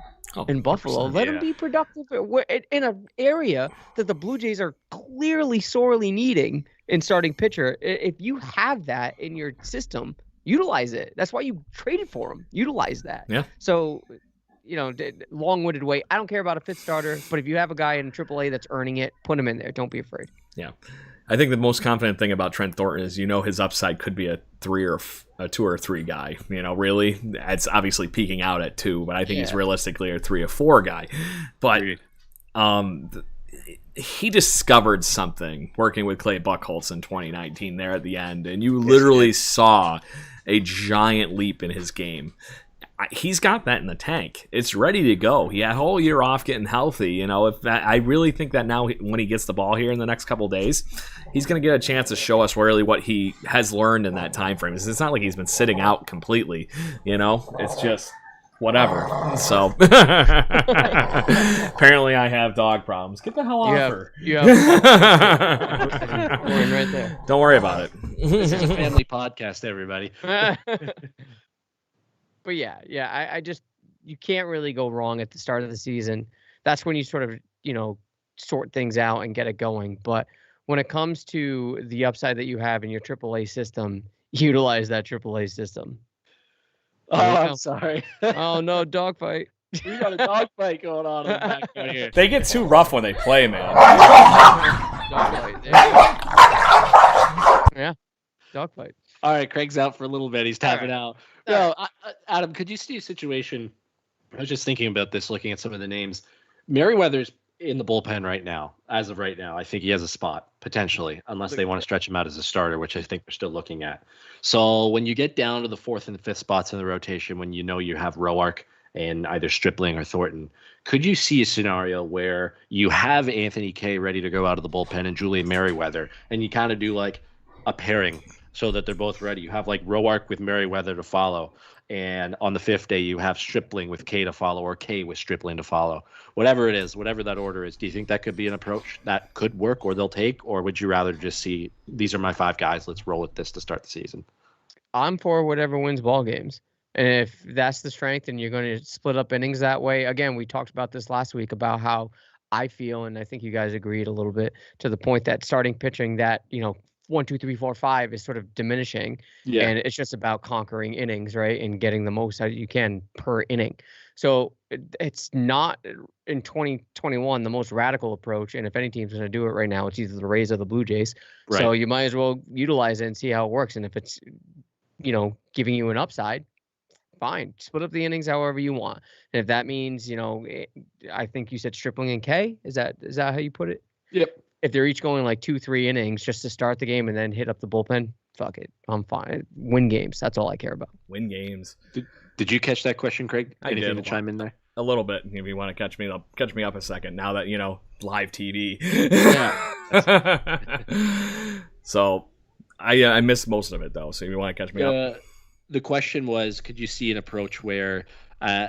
in Buffalo. Let him be productive in an area that the Blue Jays are clearly sorely needing in starting pitcher. If you have that in your system, utilize it. That's why you traded for him. Utilize that. Yeah. So. Long-winded way. I don't care about a fifth starter, but if you have a guy in AAA that's earning it, put him in there. Don't be afraid. Yeah. I think the most confident thing about Trent Thornton is, his upside could be a 2 or 3 guy. Really, it's obviously peaking out at 2, but I think he's realistically a 3 or 4 guy. But he discovered something working with Clay Buchholz in 2019 there at the end, and you literally saw a giant leap in his game. He's got that in the tank. It's ready to go. He had a whole year off getting healthy. I really think that now when he gets the ball here in the next couple of days, he's going to get a chance to show us really what he has learned in that time frame. It's not like he's been sitting out completely. It's just whatever. So apparently I have dog problems. Get the hell off her. You have right there. Don't worry about it. This is a family podcast, everybody. But I just, you can't really go wrong at the start of the season. That's when you sort of, sort things out and get it going. But when it comes to the upside that you have in your AAA system, utilize that AAA system. Oh, I'm sorry. Oh, no, dogfight. We got a dogfight going on in the background here. They get too rough when they play, man. Dogfight. Yeah, dogfight. All right, Craig's out for a little bit. He's tapping out. No, Adam, could you see a situation? I was just thinking about this, looking at some of the names. Merriweather's in the bullpen right now. As of right now, I think he has a spot, potentially, unless they want to stretch him out as a starter, which I think they're still looking at. So when you get down to the 4th and 5th spots in the rotation, when you have Roark and either Stripling or Thornton, could you see a scenario where you have Anthony K ready to go out of the bullpen and Julian Merriweather, and you kind of do like a pairing so that they're both ready? You have like Roark with Merriweather to follow, and on the 5th day you have Stripling with K to follow, or K with Stripling to follow. Whatever it is, whatever that order is, do you think that could be an approach that could work, or they'll take, or would you rather just see, these are my 5 guys, let's roll with this to start the season? I'm for whatever wins ball games. And if that's the strength and you're going to split up innings that way, again, we talked about this last week about how I feel, and I think you guys agreed a little bit to the point that starting pitching that, 1, 2, 3, 4, 5 is sort of diminishing, and it's just about conquering innings, right, and getting the most out you can per inning. So it's not in 2021 the most radical approach, and if any team's going to do it right now, it's either the Rays or the Blue Jays. Right. So you might as well utilize it and see how it works, and if it's giving you an upside, fine, split up the innings however you want. And if that means I think you said Stripling and K, is that how you put it? Yep. If they're each going like 2-3 innings just to start the game and then hit up the bullpen, fuck it. I'm fine. Win games. That's all I care about. Win games. Did you catch that question, Craig? I Anything did. to chime in there? A little bit, if you want to catch me up a second. Now that live TV. Yeah. So, I missed most of it though. So if you want to catch me up. The question was, could you see an approach where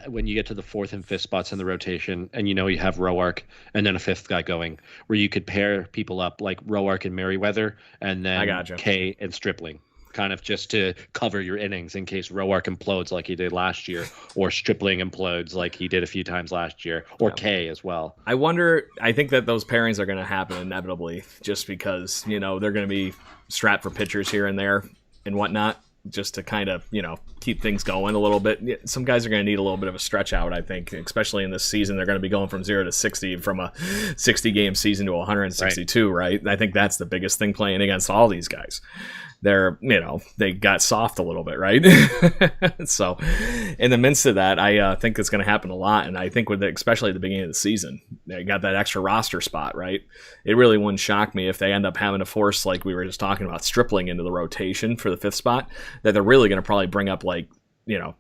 when you get to the fourth and fifth spots in the rotation, and you have Roark and then a fifth guy going, where you could pair people up like Roark and Merriweather, and then Kay and Stripling, kind of just to cover your innings in case Roark implodes like he did last year, or Stripling implodes like he did a few times last year, or Kay as well. I think that those pairings are going to happen inevitably, just because they're going to be strapped for pitchers here and there and whatnot, just to kind of keep things going a little bit. Some guys are going to need a little bit of a stretch out, I think, especially in this season. They're going to be going from 0 to 60 from a 60 game season to 162, right? I think that's the biggest thing playing against all these guys. They're, they got soft a little bit, right? So in the midst of that, I think it's going to happen a lot. And I think especially at the beginning of the season, they got that extra roster spot, right? It really wouldn't shock me if they end up having to force, like we were just talking about, Stripling into the rotation for the fifth spot, that they're really going to probably bring up like,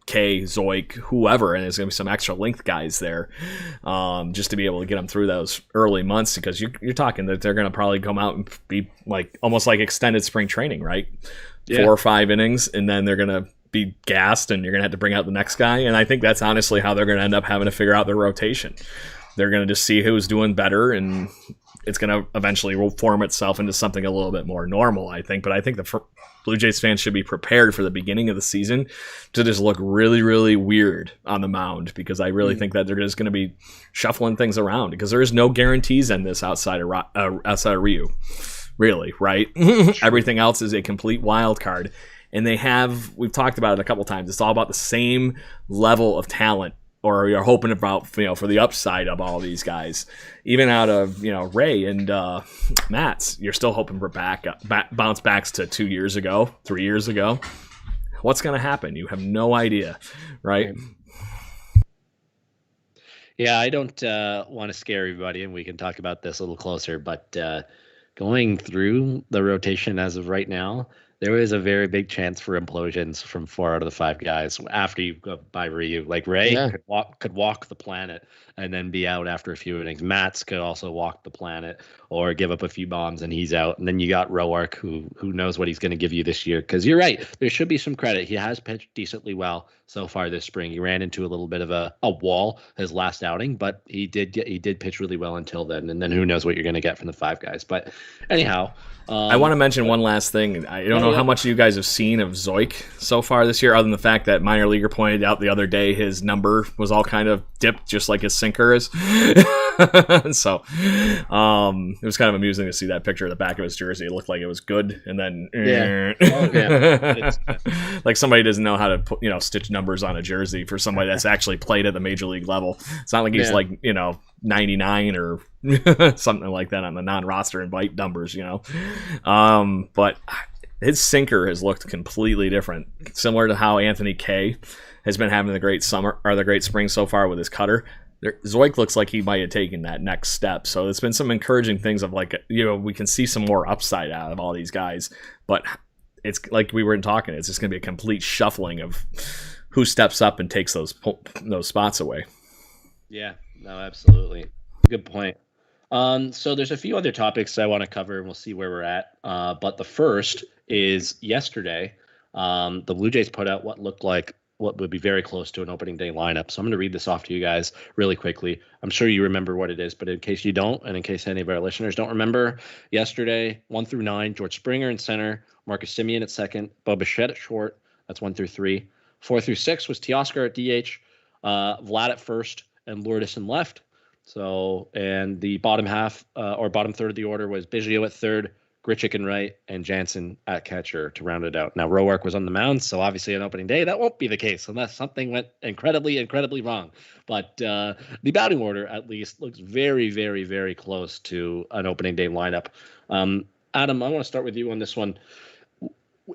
Kay, Zoik, whoever, and there's going to be some extra length guys there, just to be able to get them through those early months, because you're talking that they're going to probably come out and be like almost like extended spring training, right? Yeah. 4 or 5 innings, and then they're going to be gassed, and you're going to have to bring out the next guy, and I think that's honestly how they're going to end up having to figure out their rotation. They're going to just see who's doing better, and it's going to eventually form itself into something a little bit more normal, I think. But I think the Blue Jays fans should be prepared for the beginning of the season to just look really, really weird on the mound, because I really think that they're just going to be shuffling things around, because there is no guarantees in this outside of Ryu, really, right? Everything else is a complete wild card. And we've talked about it a couple times, it's all about the same level of talent, or you're hoping about, for the upside of all these guys. Even out of, Ray and Matz, you're still hoping for bounce backs to 2 years ago, 3 years ago. What's going to happen? You have no idea, right? Yeah, I don't want to scare everybody, and we can talk about this a little closer, but going through the rotation as of right now, there is a very big chance for implosions from 4 out of the 5 guys after you go by Ryu. Like Ray could walk the planet and then be out after a few innings. Matz could also walk the planet or give up a few bombs and he's out. And then you got Roark, who knows what he's going to give you this year. Because you're right, there should be some credit. He has pitched decently well so far this spring. He ran into a little bit of a wall his last outing, but he did pitch really well until then. And then who knows what you're going to get from the 5 guys. But anyhow. I want to mention one last thing. I don't know how much you guys have seen of Zoik so far this year, other than the fact that Minor Leaguer pointed out the other day his number was all kind of dipped, just like his sinker is. So it was kind of amusing to see that picture of the back of his jersey. It looked like it was good, and then like somebody doesn't know how to put, stitch numbers on a jersey for somebody that's actually played at the major league level. It's not like he's 99 or something like that on the non-roster invite numbers, but his sinker has looked completely different, similar to how Anthony Kay has been having the great spring so far with his cutter. Zoik looks like he might have taken that next step, so it's been some encouraging things of we can see some more upside out of all these guys, but it's like we were talking, it's just going to be a complete shuffling of who steps up and takes those spots away. Yeah, no, absolutely. Good point. So there's a few other topics I want to cover, and we'll see where we're at. But the first is yesterday, the Blue Jays put out what looked like what would be very close to an opening day lineup. So I'm going to read this off to you guys really quickly. I'm sure you remember what it is, but in case you don't, and in case any of our listeners don't remember, yesterday, 1 through 9, George Springer in center, Marcus Semien at second, Bo Bichette at short. That's 1 through 3. 4 through 6 was Teoscar at DH, Vlad at first, and Lourdes in left. So, and the bottom half or bottom third of the order was Biggio at third, Grichuk in right, and Jansen at catcher to round it out. Now, Roark was on the mound, so obviously on opening day, that won't be the case unless something went incredibly, incredibly wrong. But the batting order, at least, looks very, very, very close to an opening day lineup. Adam, I want to start with you on this one.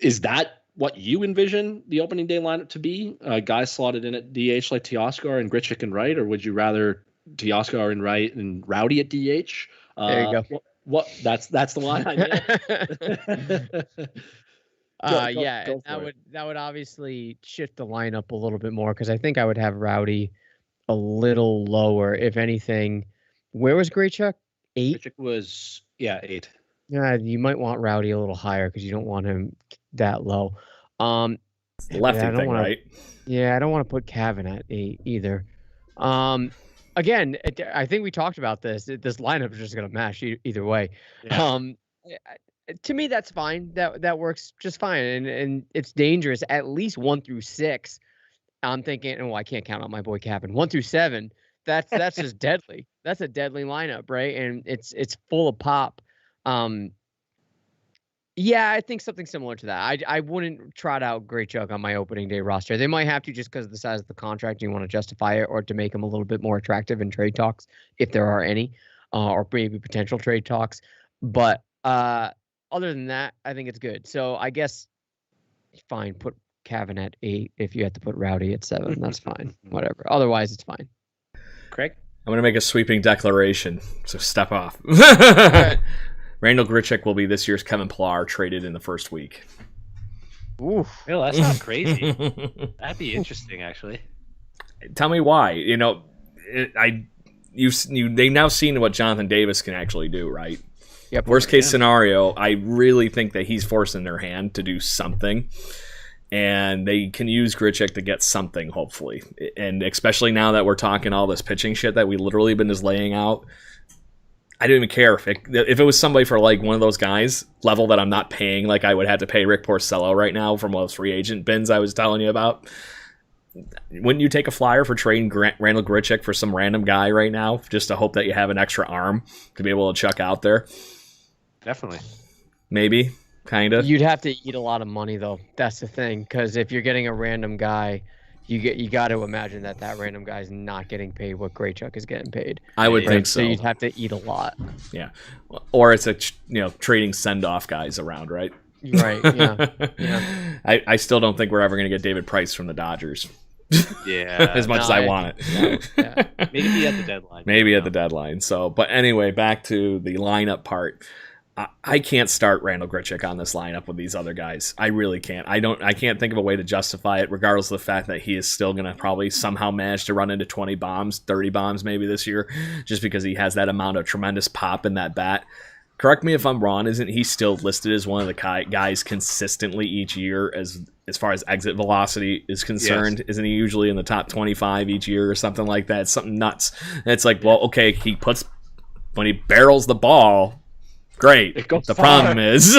Is that what you envision the opening day lineup to be? Guys slotted in at DH like Teoscar and Grichuk in right, or would you rather Teoscar in right and Rowdy at DH? There you go. What that's the one I did. That would obviously shift the lineup a little bit more, because I think I would have Rowdy a little lower. If anything, where was Grichuk? 8? Grichuk was 8. Yeah, you might want Rowdy a little higher because you don't want him that low. It's the lefty I don't thing, want to. right? Yeah, I don't want to put Cavan at 8 either. Again, I think we talked about this. This lineup is just going to mash either way. Yeah. To me, that's fine. That works just fine, and it's dangerous. At least 1 through 6. I'm thinking, oh, I can't count on my boy Cavan. 1 through 7. That's just deadly. That's a deadly lineup, right? And it's full of pop. Yeah, I think something similar to that. I wouldn't trot out Grichuk on my opening day roster. They might have to just because of the size of the contract. You want to justify it or to make him a little bit more attractive in trade talks, if there are any, or maybe potential trade talks. But other than that, I think it's good. So I guess fine. Put Cavan at 8. If you have to put Rowdy at 7, that's fine. Whatever. Otherwise, it's fine. Craig? I'm going to make a sweeping declaration, so step off. Randall Grichuk will be this year's Kevin Pillar, traded in the first week. Oof. Well, that's not crazy. That'd be interesting, actually. Tell me why. They've now seen what Jonathan Davis can actually do, right? Yep. Worst case scenario, I really think that he's forcing their hand to do something. And they can use Grichuk to get something, hopefully. And especially now that we're talking all this pitching shit that we literally been just laying out. I don't even care if it was somebody for like one of those guys level that I'm not paying like I would have to pay Rick Porcello right now from those free agent bins I was telling you about. Wouldn't you take a flyer for trading Randall Grichuk for some random guy right now just to hope that you have an extra arm to be able to chuck out there? Definitely. Maybe, kind of. You'd have to eat a lot of money though. That's the thing, because if you're getting a random guy, you got to imagine that random guy's not getting paid what Grichuk is getting paid. I would think so. So you'd have to eat a lot. Yeah, or it's trading send off guys around, right? Right. Yeah. I still don't think we're ever going to get David Price from the Dodgers. Yeah. As much as I want it. Yeah. Maybe at the deadline. Maybe at the deadline. So, but anyway, back to the lineup part. I can't start Randall Grichuk on this lineup with these other guys. I really can't. I can't think of a way to justify it, regardless of the fact that he is still going to probably somehow manage to run into 20 bombs, 30 bombs maybe this year, just because he has that amount of tremendous pop in that bat. Correct me if I'm wrong. Isn't he still listed as one of the guys consistently each year as far as exit velocity is concerned? Yes. Isn't he usually in the top 25 each year or something like that? It's something nuts. And it's like, well, okay, when he barrels the ball, great. The problem is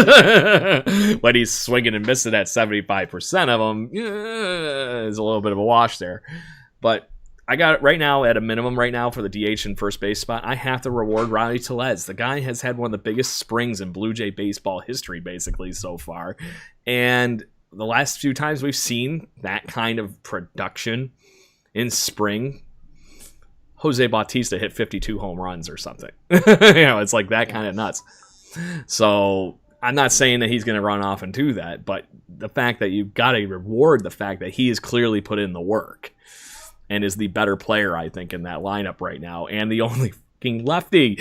when he's swinging and missing at 75% of them, there's a little bit of a wash there. But I got it right now at a minimum right now for the DH and first base spot. I have to reward Rowdy Tellez. The guy has had one of the biggest springs in Blue Jay baseball history basically so far. And the last few times we've seen that kind of production in spring, Jose Bautista hit 52 home runs or something. It's like that kind of nuts. So I'm not saying that he's going to run off and do that, but the fact that you've got to reward the fact that he has clearly put in the work and is the better player, I think, in that lineup right now, and the only fucking lefty.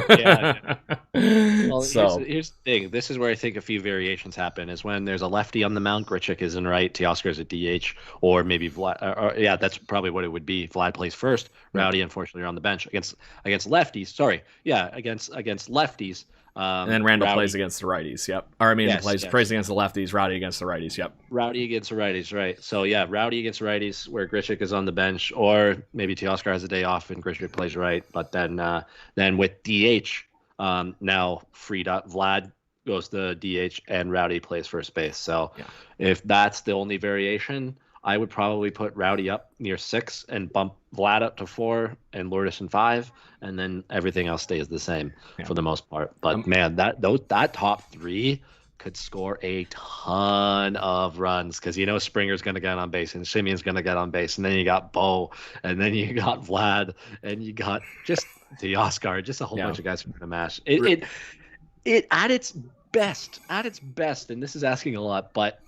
Yeah. Well, here's the thing. This is where I think a few variations happen, is when there's a lefty on the mound, Grichuk is in right, Teoscar is at DH, or maybe Vlad. That's probably what it would be. Vlad plays first. Rowdy, unfortunately, are on the bench against lefties. Sorry, yeah, against lefties. And then Randall plays against the righties, yep. Or I mean, plays against the lefties, Rowdy against the righties, yep. Rowdy against the righties, right. So, yeah, Rowdy against the righties where Grichuk is on the bench, or maybe Teoscar has a day off and Grichuk plays right. But then with DH now freed up, Vlad goes to DH and Rowdy plays first base. So if that's the only variation, I would probably put Rowdy up near 6 and bump Vlad up to 4 and Lourdes in 5, and then everything else stays the same for the most part. But man, that top 3 could score a ton of runs because Springer's going to get on base and Simeon's going to get on base, and then you got Bo, and then you got Vlad, and you got just Teoscar, just a whole bunch of guys from the mash. It at its best, and this is asking a lot, but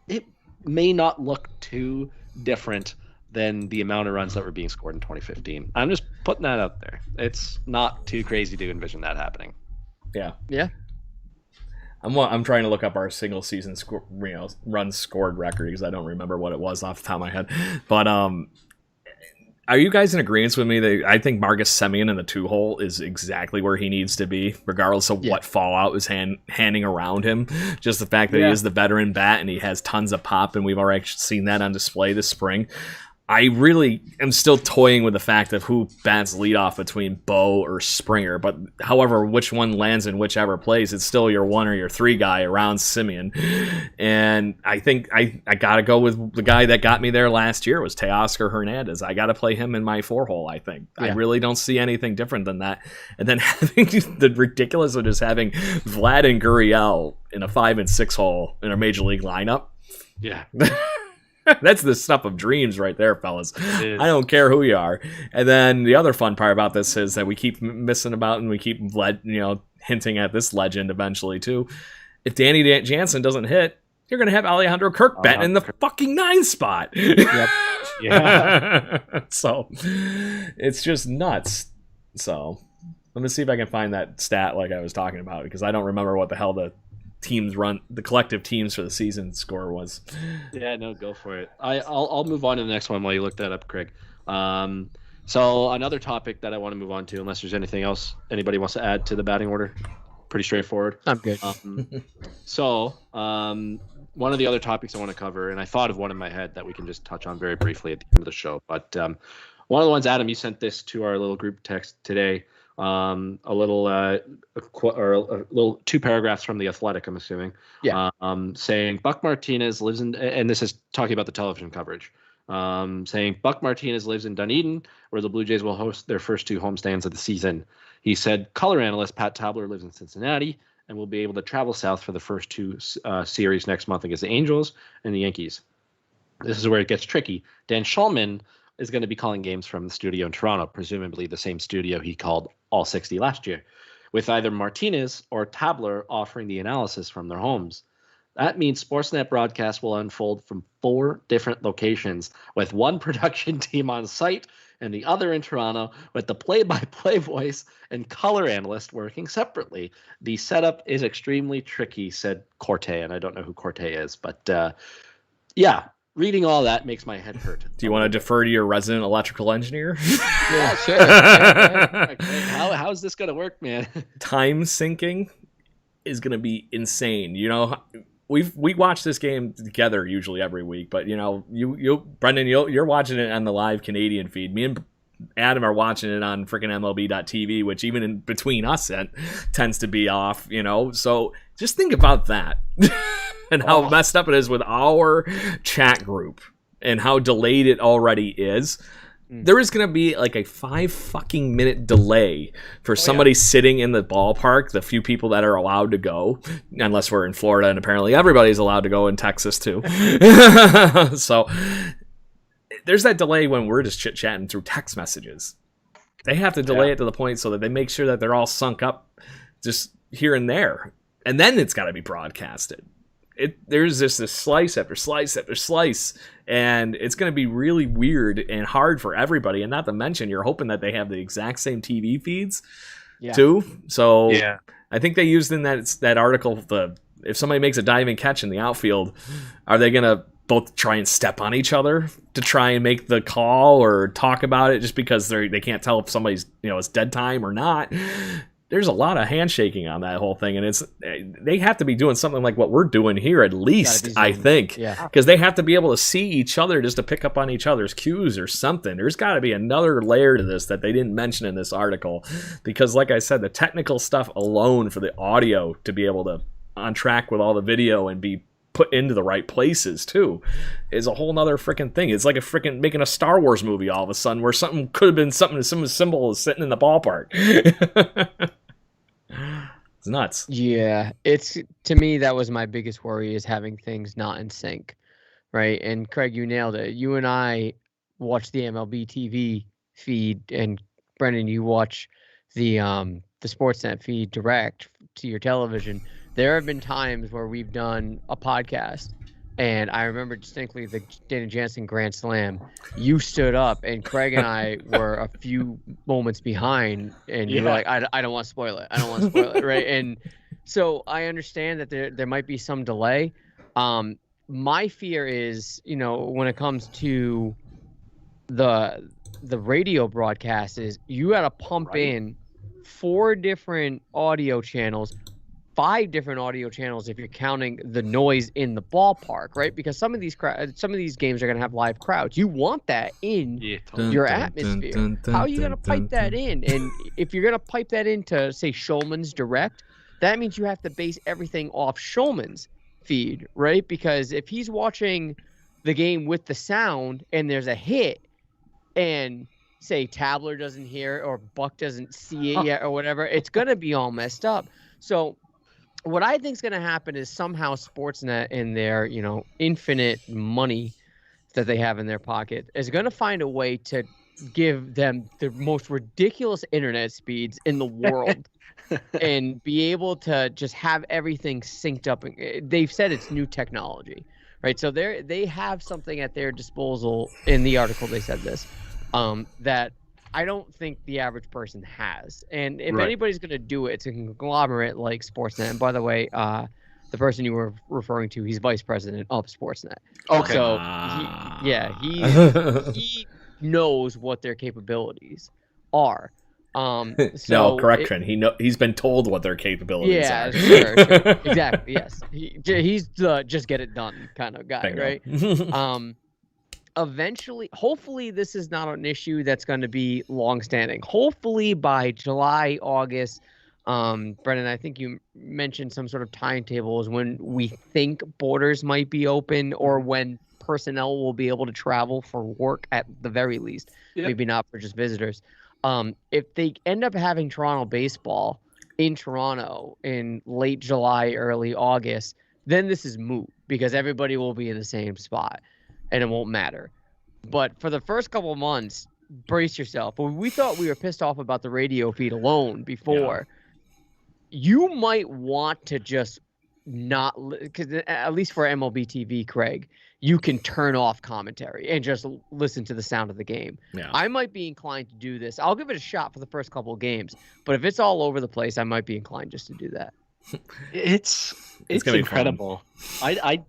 it may not look too different than the amount of runs that were being scored in 2015. I'm just putting that out there. It's not too crazy to envision that happening. Yeah. I'm trying to look up our single season runs scored record because I don't remember what it was off the top of my head. But Are you guys in agreement with me that I think Marcus Semien in the 2-hole is exactly where he needs to be, regardless of what fallout is handing around him? Just the fact that he is the veteran bat and he has tons of pop, and we've already seen that on display this spring. I really am still toying with the fact of who bats leadoff between Bo or Springer, but however, which one lands in whichever place, it's still your 1 or your 3 guy around Semien. And I think I got to go with the guy that got me there last year was Teoscar Hernandez. I got to play him in my 4-hole, I think. I really don't see anything different than that. And then having the ridiculous of just having Vlad and Gurriel in a 5 and 6 hole in a major league lineup. Yeah. That's the stuff of dreams right there, fellas. I don't care who you are. And then the other fun part about this is that we keep missing about and we keep hinting at this legend eventually too. If Danny Jansen doesn't hit, you're going to have Alejandro Kirk batting in the fucking 9 spot. Yep. Yeah. So it's just nuts. So let me see if I can find that stat like I was talking about, because I don't remember what the hell the collective teams for the season score was. Yeah, no, go for it. I'll move on to the next one while you look that up, Craig. So another topic that I want to move on to, unless there's anything else anybody wants to add to the batting order. Pretty straightforward. I'm good. One of the other topics I want to cover, and I thought of one in my head that we can just touch on very briefly at the end of the show, but one of the ones, Adam, you sent this to our little group text today. A little 2 paragraphs from The Athletic, I'm assuming. Yeah. Saying Buck Martinez lives in, and this is talking about the television coverage. Saying Buck Martinez lives in Dunedin, where the Blue Jays will host their first 2 homestands of the season. He said color analyst Pat Tabler lives in Cincinnati and will be able to travel south for the first 2 series next month against the Angels and the Yankees. This is where it gets tricky. Dan Shulman is going to be calling games from the studio in Toronto, presumably the same studio he called all 60 last year, with either Martinez or Tabler offering the analysis from their homes. That means Sportsnet broadcast will unfold from 4 different locations, with one production team on site and the other in Toronto, with the play-by-play voice and color analyst working separately. The setup is extremely tricky, said Corte, and I don't know who Corte is, but yeah. Reading all that makes my head hurt. Do you want to defer to your resident electrical engineer? Yeah, sure. Yeah. How is this going to work, man? Time syncing is going to be insane. We watch this game together usually every week, but you Brendan, you're watching it on the live Canadian feed. Me and Adam are watching it on freaking MLB.TV, which even in between us it tends to be off. So just think about that. And how messed up it is with our chat group and how delayed it already is. There is going to be like a 5 fucking minute delay for somebody sitting in the ballpark, the few people that are allowed to go, unless we're in Florida, and apparently everybody's allowed to go in Texas too. So there's that delay when we're just chit-chatting through text messages. They have to delay it to the point so that they make sure that they're all sunk up just here and there. And then it's got to be broadcasted. There's just this slice after slice after slice, and it's going to be really weird and hard for everybody. And not to mention, you're hoping that they have the exact same TV feeds too. So I think they used in that article, if somebody makes a diving catch in the outfield, are they going to both try and step on each other to try and make the call or talk about it just because they can't tell if somebody's it's dead time or not? There's a lot of handshaking on that whole thing, and they have to be doing something like what we're doing here at least, I think, because they have to be able to see each other just to pick up on each other's cues or something. There's got to be another layer to this that they didn't mention in this article, because like I said, the technical stuff alone for the audio to be able to on track with all the video and be put into the right places too is a whole nother freaking thing. It's like a freaking making a Star Wars movie all of a sudden where something could have been some symbol is sitting in the ballpark. It's nuts. Yeah, to me that was my biggest worry, is having things not in sync, right? And Craig, you nailed it. You and I watch the MLB TV feed, and Brendan, you watch the Sportsnet feed direct to your television. There have been times where we've done a podcast, and I remember distinctly the Danny Jansen Grand Slam. You stood up, and Craig and I were a few moments behind, and you were like, I don't want to spoil it. I don't want to spoil it, right? And so I understand that there might be some delay. My fear is, when it comes to the the radio broadcast is you got to pump Right. in 4 different audio channels, 5 different audio channels if you're counting the noise in the ballpark, right? Because some of these games are going to have live crowds. You want that in your atmosphere. How are you going to pipe that in? And if you're going to pipe that into, say, Shulman's direct, that means you have to base everything off Shulman's feed, right? Because if he's watching the game with the sound and there's a hit and say Tabler doesn't hear it or Buck doesn't see it yet or whatever, it's going to be all messed up. So what I think is going to happen is somehow Sportsnet in their, infinite money that they have in their pocket is going to find a way to give them the most ridiculous internet speeds in the world and be able to just have everything synced up. They've said it's new technology, right? So they have something at their disposal. In the article, they said this, that I don't think the average person has. And if anybody's going to do it, it's a conglomerate like Sportsnet. And by the way, the person you were referring to, he's vice president of Sportsnet. Okay. So he knows what their capabilities are. No, correction. He's been told what their capabilities are. Sure. Exactly. Yes. He's the just get it done kind of guy, right? Eventually, hopefully this is not an issue that's going to be long-standing. Hopefully by July, August, Brennan, I think you mentioned some sort of timetables when we think borders might be open or when personnel will be able to travel for work at the very least, maybe not for just visitors. If they end up having Toronto baseball in Toronto in late July, early August, then this is moot because everybody will be in the same spot. And it won't matter. But for the first couple of months, brace yourself. We thought we were pissed off about the radio feed alone before. Yeah. You might want to just not, because at least for MLB TV, Craig, you can turn off commentary and just listen to the sound of the game. Yeah. I might be inclined to do this. I'll give it a shot for the first couple of games. But if it's all over the place, I might be inclined just to do that. It's incredible.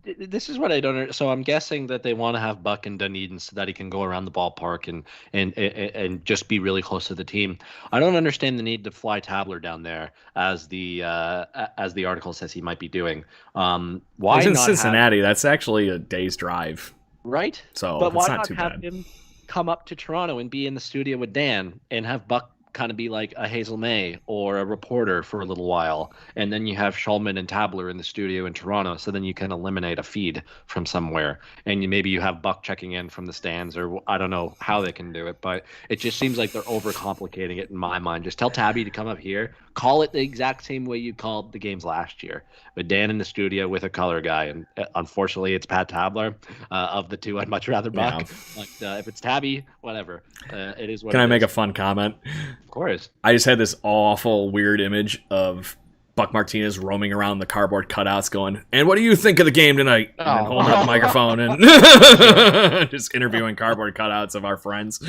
This is what I don't. So I'm guessing that they want to have Buck in Dunedin so that he can go around the ballpark and just be really close to the team. I don't understand the need to fly Tabler down there as the article says he might be doing. Why He's in not Cincinnati? That's actually a day's drive, right? So, but why not not too have bad. him come up to Toronto and be in the studio with Dan and have Buck kind of be like a Hazel May or a reporter for a little while, and then you have Shulman and Tabler in the studio in Toronto, so then you can eliminate a feed from somewhere, and maybe you have Buck checking in from the stands, or I don't know how they can do it, but it just seems like they're overcomplicating it in my mind. Just tell Tabby to come up here, call it the exact same way you called the games last year, with Dan in the studio with a color guy, and unfortunately it's Pat Tabler. Of the two, I'd much rather Buck. Yeah. But if it's Tabby, whatever. It is what Can it I make is. a fun comment? Of course. I just had this awful, weird image of Buck Martinez roaming around the cardboard cutouts going, and what do you think of the game tonight? And then holding up the microphone and just interviewing cardboard cutouts of our friends.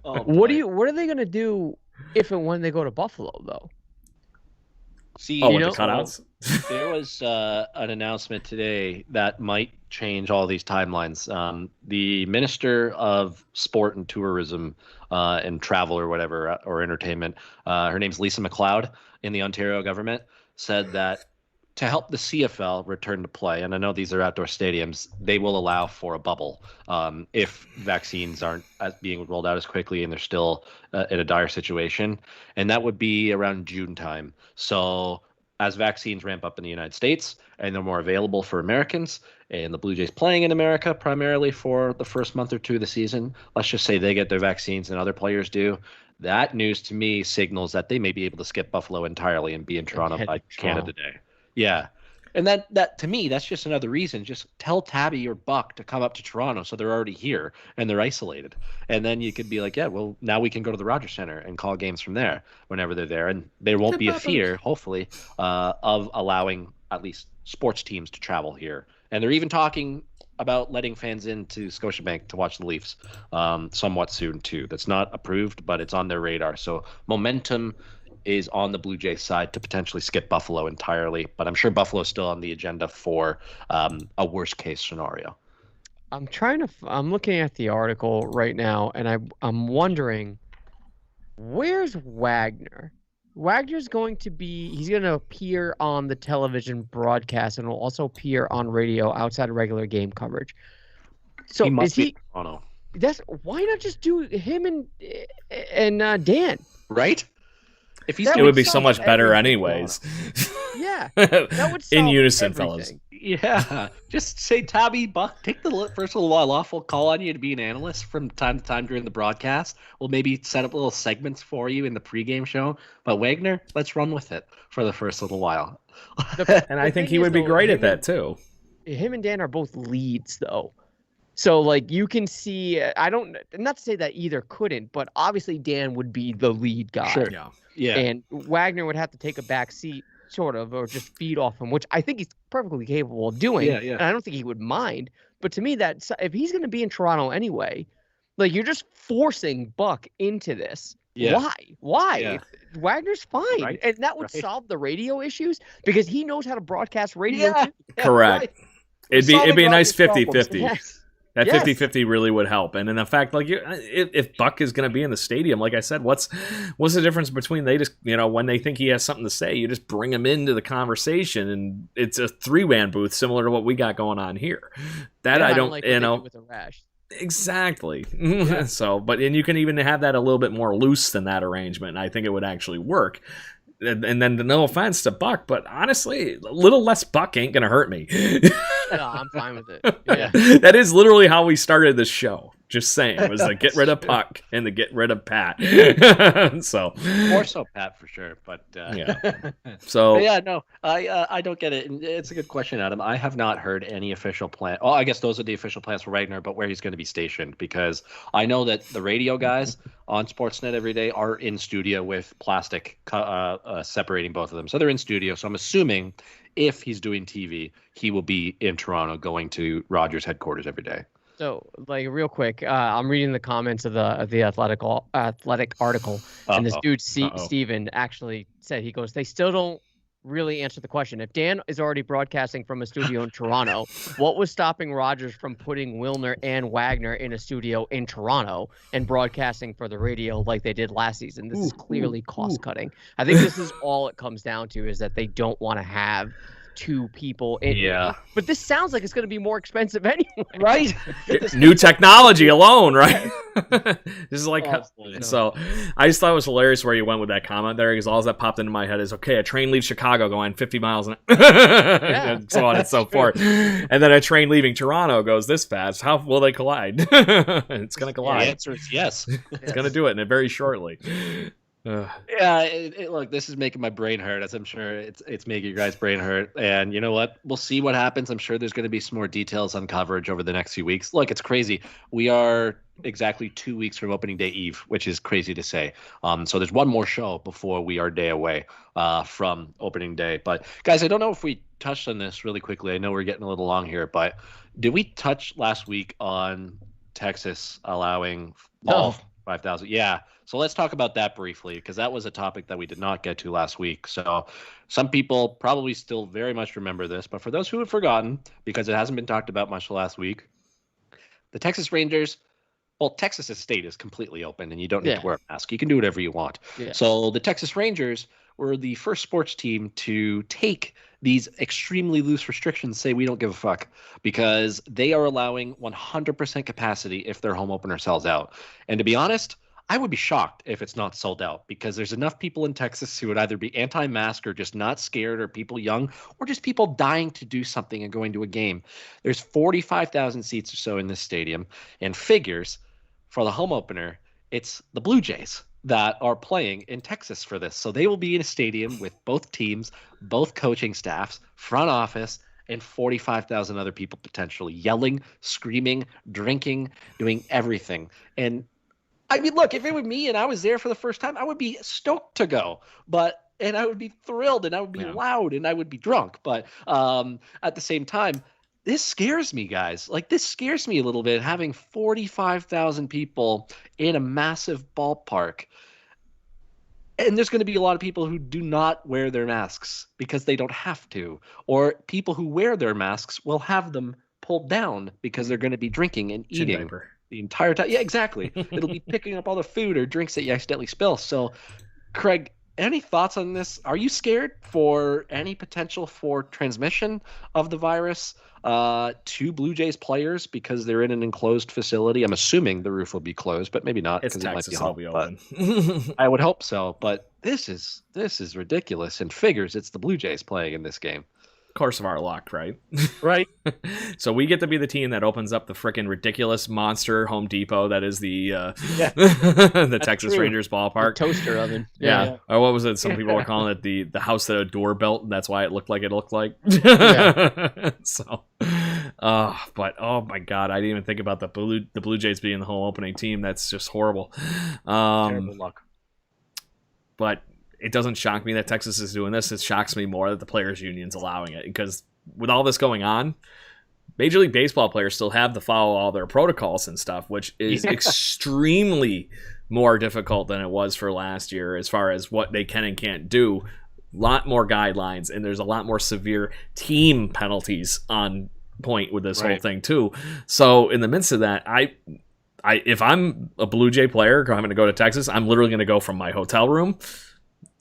What are they going to do if and when they go to Buffalo, though? See, with the cutouts? There was an announcement today that might change all these timelines. The Minister of Sport and Tourism and Travel or whatever, or Entertainment, her name's Lisa McLeod in the Ontario government, said that to help the CFL return to play, and I know these are outdoor stadiums, they will allow for a bubble if vaccines aren't being rolled out as quickly and they're still in a dire situation. And that would be around June time. So as vaccines ramp up in the United States and they're more available for Americans, and the Blue Jays playing in America primarily for the first month or two of the season, let's just say they get their vaccines and other players do, that news to me signals that they may be able to skip Buffalo entirely and be in Toronto by Canada Day. Yeah. And that to me, that's just another reason. Just tell Tabby or Buck to come up to Toronto so they're already here and they're isolated. And then you could be like, yeah, well, now we can go to the Rogers Center and call games from there whenever they're there. And there won't be a fear, hopefully, of allowing at least sports teams to travel here. And they're even talking about letting fans into Scotiabank to watch the Leafs somewhat soon, too. That's not approved, but it's on their radar. So momentum is on the Blue Jays side to potentially skip Buffalo entirely, but I'm sure Buffalo is still on the agenda for a worst case scenario. I'm looking at the article right now, and I'm wondering, where's Wagner? Wagner's he's going to appear on the television broadcast and will also appear on radio outside of regular game coverage. He So must be in Toronto, why not just do him and Dan? right? If he's That It would be so solve much better everything. anyways. Yeah, that would solve In unison, everything. fellas. Yeah, just say, Tabby, Buck, take the first little while off. We'll call on you to be an analyst from time to time during the broadcast. We'll maybe set up little segments for you in the pregame show. But Wagner, let's run with it for the first little while. And I think he would be great at that too. Him and Dan are both leads, though. So, like, you can see, not to say that either couldn't, but obviously Dan would be the lead guy. Sure. Yeah. And Wagner would have to take a back seat, sort of, or just feed off him, which I think he's perfectly capable of doing. Yeah. And I don't think he would mind. But to me, if he's going to be in Toronto anyway, like, you're just forcing Buck into this. Yeah. Why? Yeah. Wagner's fine. Right. And that would solve the radio issues because he knows how to broadcast radio. Yeah. Too. Correct. Right. It'd be a nice Solving 50-50. Yes. That Yes. 50-50 really would help. And in fact, like, if Buck is going to be in the stadium, like I said, what's the difference between they just, when they think he has something to say, you just bring him into the conversation, and it's a 3-man booth similar to what we got going on here. That I don't, like what they do with the Rash. Exactly. So, and you can even have that a little bit more loose than that arrangement, and I think it would actually work. And then, no offense to Buck, but honestly, a little less Buck ain't gonna hurt me. No, I'm fine with it. Yeah. That is literally how we started this show. Just saying, it was to get rid of Puck and to get rid of Pat. So More so Pat for sure, but yeah. So but yeah, no, I don't get it. And it's a good question, Adam. I have not heard any official plan. Oh, I guess those are the official plans for Wagner, but where he's going to be stationed, because I know that the radio guys on Sportsnet every day are in studio with plastic separating both of them, so they're in studio. So I'm assuming if he's doing TV, he will be in Toronto, going to Rogers headquarters every day. So, like, real quick, I'm reading the comments of the athletic article, and this dude Steven actually said, he goes, they still don't really answer the question. If Dan is already broadcasting from a studio in Toronto, what was stopping Rogers from putting Wilner and Wagner in a studio in Toronto and broadcasting for the radio like they did last season? This is clearly cost cutting. I think this is all it comes down to, is that they don't want to have two people in. Yeah. But this sounds like it's going to be more expensive anyway. Right? New technology alone, right? This is like Absolutely. So I just thought it was hilarious where you went with that comment there, because all that popped into my head is, okay, a train leaves Chicago going 50 miles an hour, and so on and so forth, and then a train leaving Toronto goes this fast. How will they collide? It's going to collide. The answer is yes. It's going to do it, and very shortly. Yeah, look, this is making my brain hurt, as I'm sure it's making your guys' brain hurt. And you know what? We'll see what happens. I'm sure there's going to be some more details on coverage over the next few weeks. Look, it's crazy. We are exactly 2 weeks from opening day eve, which is crazy to say. So there's one more show before we are a day away from opening day. But guys, I don't know if we touched on this really quickly. I know we're getting a little long here, but did we touch last week on Texas allowing all 5,000? Yeah. So let's talk about that briefly, because that was a topic that we did not get to last week. So some people probably still very much remember this, but for those who have forgotten, because it hasn't been talked about much last week, the Texas Rangers, well, Texas state is completely open and you don't need to wear a mask. You can do whatever you want. Yeah. So the Texas Rangers were the first sports team to take these extremely loose restrictions, say we don't give a fuck, because they are allowing 100% capacity if their home opener sells out. And to be honest, I would be shocked if it's not sold out, because there's enough people in Texas who would either be anti-mask or just not scared, or people young, or just people dying to do something and going to a game. There's 45,000 seats or so in this stadium, and figures for the home opener, it's the Blue Jays that are playing in Texas for this. So they will be in a stadium with both teams, both coaching staffs, front office, and 45,000 other people potentially yelling, screaming, drinking, doing everything. And I mean, look, if it were me and I was there for the first time, I would be stoked to go, and I would be thrilled, and I would be loud, and I would be drunk. But at the same time, this scares me, guys. Like, this scares me a little bit, having 45,000 people in a massive ballpark. And there's going to be a lot of people who do not wear their masks because they don't have to, or people who wear their masks will have them pulled down because they're going to be drinking and eating the entire time. Yeah, exactly. It'll be picking up all the food or drinks that you accidentally spill. So, Craig, any thoughts on this? Are you scared for any potential for transmission of the virus to Blue Jays players because they're in an enclosed facility? I'm assuming the roof will be closed, but maybe not. It's Texas, it'll be open. I would hope so, but this is ridiculous, and figures it's the Blue Jays playing in this game. Course of our luck, right? Right. So we get to be the team that opens up the freaking ridiculous monster Home Depot that is the the Texas Rangers ballpark. The toaster oven. Yeah. Or what was it? Some people were calling it the house that Odor built, and that's why it looked like it looked like. So, but oh my God, I didn't even think about the Blue Jays being the home opening team. That's just horrible. Terrible luck. But it doesn't shock me that Texas is doing this. It shocks me more that the players' union's allowing it, because with all this going on, Major League Baseball players still have to follow all their protocols and stuff, which is extremely more difficult than it was for last year as far as what they can and can't do. A lot more guidelines, and there's a lot more severe team penalties on point with this whole thing too. So in the midst of that, if I'm a Blue Jay player having to go to Texas, I'm literally going to go from my hotel room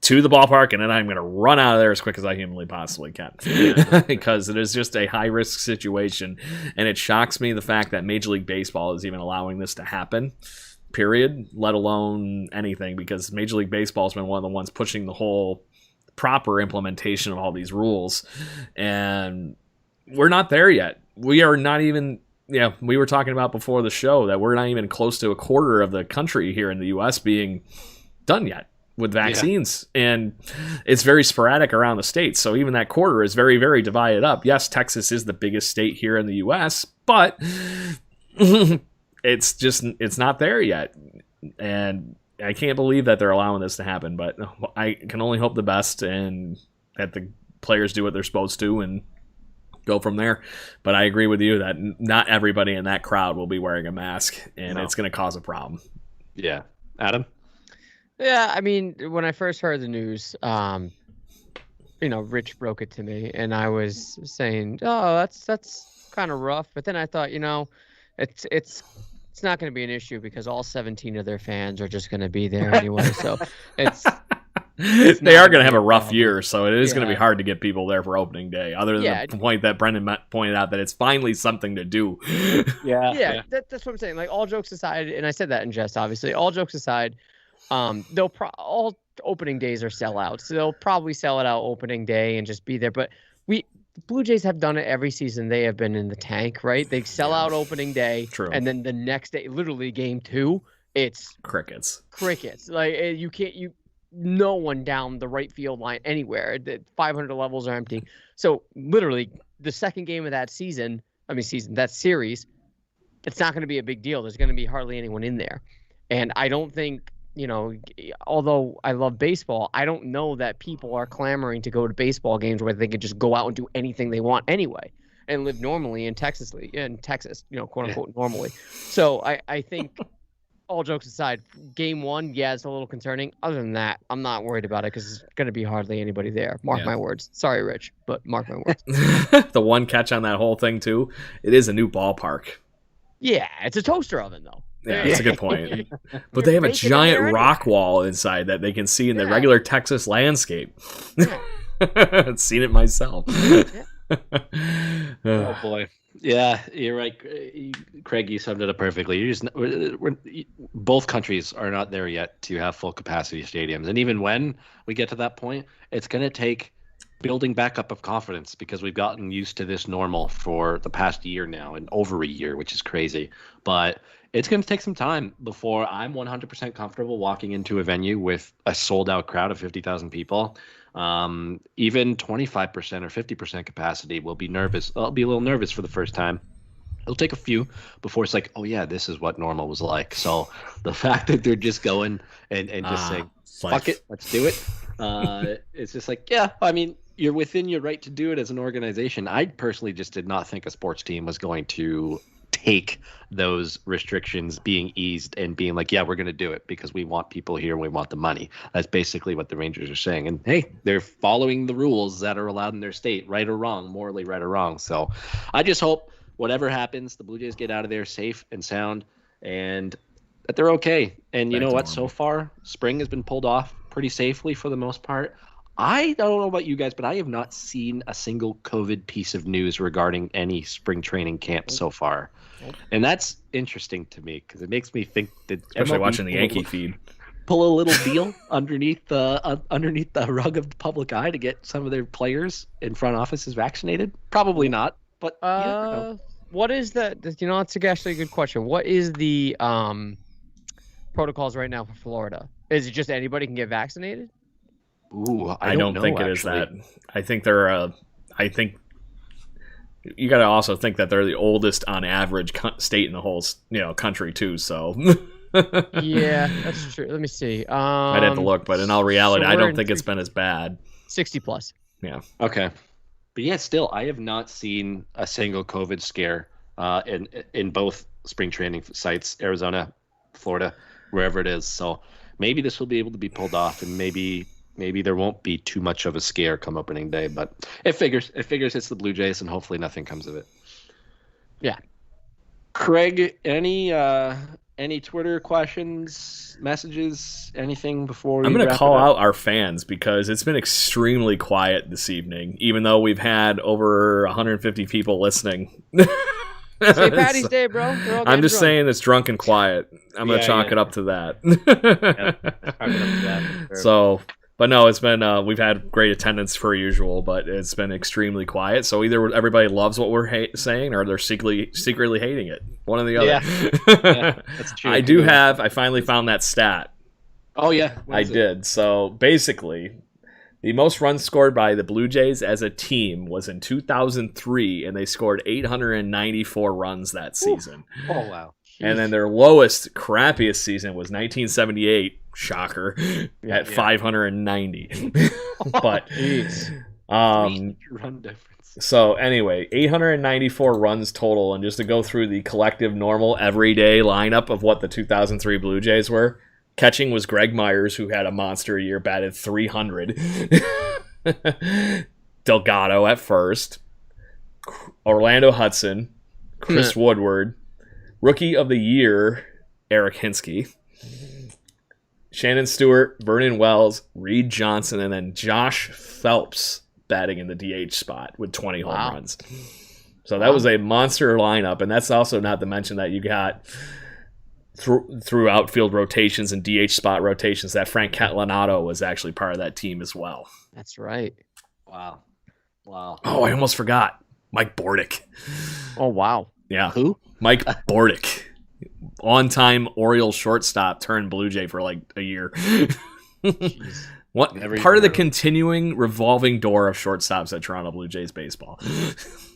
to the ballpark, and then I'm going to run out of there as quick as I humanly possibly can, because it is just a high-risk situation, and it shocks me the fact that Major League Baseball is even allowing this to happen, period, let alone anything, because Major League Baseball has been one of the ones pushing the whole proper implementation of all these rules, and we're not there yet. We are not even... Yeah, we were talking about before the show that we're not even close to a quarter of the country here in the U.S. being done yet with vaccines, and it's very sporadic around the states. So even that quarter is very, very divided up. Yes, Texas is the biggest state here in the U.S., but it's not there yet, and I can't believe that they're allowing this to happen. But I can only hope the best and that the players do what they're supposed to and go from there. But I agree with you that not everybody in that crowd will be wearing a mask, and it's going to cause a problem. Yeah, Adam. Yeah, I mean, when I first heard the news, Rich broke it to me, and I was saying, "Oh, that's kind of rough." But then I thought, it's not going to be an issue because all 17 of their fans are just going to be there anyway. So it's they are going to have a rough year, so it is going to be hard to get people there for opening day. Other than the point that Brendan pointed out, that it's finally something to do. That's what I'm saying. Like, all jokes aside, and I said that in jest, obviously. All jokes aside. They'll all opening days are sellouts. So they'll probably sell it out opening day and just be there. But the Blue Jays have done it every season. They have been in the tank, right? They sell out opening day. True. And then the next day, literally game 2, it's crickets. Like, no one down the right field line anywhere. The 500 levels are empty. So literally the second game of that that series, it's not going to be a big deal. There's going to be hardly anyone in there. And I don't think, although I love baseball, I don't know that people are clamoring to go to baseball games where they could just go out and do anything they want anyway and live normally in Texas, quote unquote, normally. So I think, all jokes aside, game 1, it's a little concerning. Other than that, I'm not worried about it because there's going to be hardly anybody there. Mark my words. Sorry, Rich, but mark my words. The one catch on that whole thing, too, it is a new ballpark. Yeah, it's a toaster oven, though. Yeah, that's a good point. But they have a giant rock wall inside that they can see in the regular Texas landscape. I've seen it myself. Oh, boy. Yeah, you're right, Craig. You summed it up perfectly. Both countries are not there yet to have full capacity stadiums. And even when we get to that point, it's going to take building back up of confidence, because we've gotten used to this normal for the past year now, and over a year, which is crazy. But it's going to take some time before I'm 100% comfortable walking into a venue with a sold-out crowd of 50,000 people. Even 25% or 50% capacity will be nervous. I'll be a little nervous for the first time. It'll take a few before it's like, oh yeah, this is what normal was like. So the fact that they're just going and just saying, fuck it, let's do it. It's just like, yeah, I mean, you're within your right to do it as an organization. I personally just did not think a sports team was going to take those restrictions being eased and being like, yeah, we're going to do it because we want people here and we want the money. That's basically what the Rangers are saying. And hey, they're following the rules that are allowed in their state, right or wrong, morally right or wrong. So I just hope whatever happens, the Blue Jays get out of there safe and sound, and that they're okay. And you know what? So far, spring has been pulled off pretty safely for the most part. I don't know about you guys, but I have not seen a single COVID piece of news regarding any spring training camp so far. And that's interesting to me because it makes me think that especially watching the Yankee feed, pull a little deal underneath the rug of the public eye to get some of their players in front offices vaccinated. Probably not, but what is the? That's actually a good question. What is the protocols right now for Florida? Is it just anybody can get vaccinated? Ooh, I don't know, think it actually. is that. I think they're. I think you got to also think that they're the oldest on average state in the whole country too. So yeah, that's true. Let me see. I'd have to look, but in all reality, so I don't think it's been as bad. 60 plus. Yeah. Okay. But yeah, still, I have not seen a single COVID scare in both spring training sites, Arizona, Florida, wherever it is. So maybe this will be able to be pulled off, and maybe there won't be too much of a scare come opening day. But it figures it's the Blue Jays, and hopefully nothing comes of it. Yeah. Craig, any Twitter questions, messages, anything before I'm going to call out our fans because it's been extremely quiet this evening, even though we've had over 150 people listening. St. Patty's Day, bro. I'm just saying it's drunk and quiet. I'm going to chalk it up to that. So, but no, it's been we've had great attendance per usual, but it's been extremely quiet. So either everybody loves what we're saying, or they're secretly hating it. One or the other. Yeah, that's true. I finally found that stat. Oh yeah, I did. So basically, the most runs scored by the Blue Jays as a team was in 2003, and they scored 894 runs that season. Oh wow! And then their lowest, crappiest season was 1978. Shocker, at 590. But run difference. So anyway, 894 runs total, and just to go through the collective normal everyday lineup of what the 2003 Blue Jays were. Catching was Greg Myers, who had a monster year, batted 300. Delgado at first. Orlando Hudson. Chris Woodward. Rookie of the Year, Eric Hinsky. Shannon Stewart, Vernon Wells, Reed Johnson, and then Josh Phelps batting in the DH spot with 20 home runs. So that was a monster lineup, and that's also not to mention that you got through outfield rotations and DH spot rotations that Frank Catalanato was actually part of that team as well. That's right. Wow. Oh, I almost forgot. Mike Bordick. Oh, wow. Yeah. Who? Mike Bordick. On-time Orioles shortstop turned Blue Jay for like a year. What part of the continuing revolving door of shortstops at Toronto Blue Jays baseball?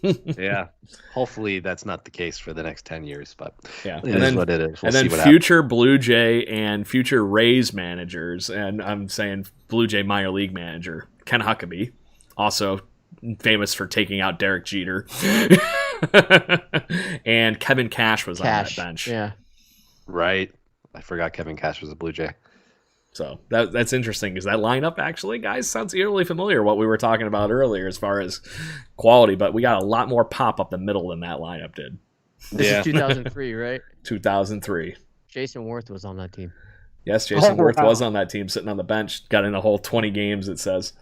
Yeah. Hopefully that's not the case for the next 10 years, but yeah, it is what it is. We'll and then future Blue Jay and future Rays managers, and I'm saying Blue Jay minor league manager Ken Huckabee, also famous for taking out Derek Jeter. And Kevin Cash was on that bench. Yeah. Right. I forgot Kevin Cash was a Blue Jay. So that's interesting because that lineup actually, guys, sounds eerily familiar what we were talking about earlier as far as quality, but we got a lot more pop up the middle than that lineup did. This is 2003, right? 2003. Jason Worth was on that team. Yes, Jason Worth was on that team, sitting on the bench, got in a whole 20 games, it says.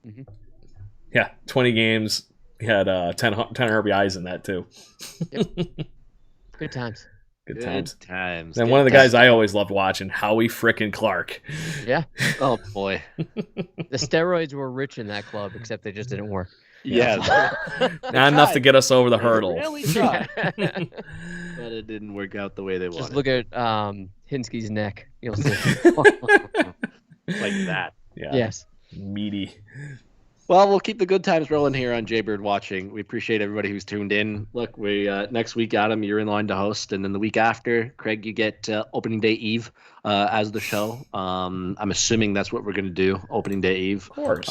Mm-hmm. Yeah, 20 games. He had 10 RBIs in that, too. Yep. Good times. Good times. And one of the guys I always loved watching, Howie frickin' Clark. Yeah. Oh, boy. The steroids were rich in that club, except they just didn't work. Yeah. Not enough to get us over the hurdle. Really tried. But it didn't work out the way they wanted. Just look at Hinsky's neck. You'll see. Like that. Yeah. Yes. Meaty. Well, we'll keep the good times rolling here on Jaybird Watching. We appreciate everybody who's tuned in. Look, we next week, Adam, you're in line to host, and then the week after, Craig, you get Opening Day Eve as the show. I'm assuming that's what we're going to do, Opening Day Eve. Of course.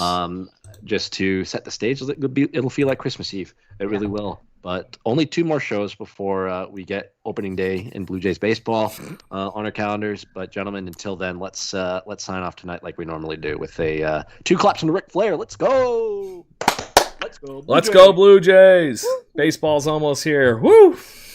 Just to set the stage. It'll feel like Christmas Eve. It really will. But only 2 more shows before we get Opening Day in Blue Jays baseball on our calendars. But gentlemen, until then, let's sign off tonight like we normally do with a 2 claps and a Ric Flair. Let's go. Let's go, Blue Jays. Baseball's almost here. Woo!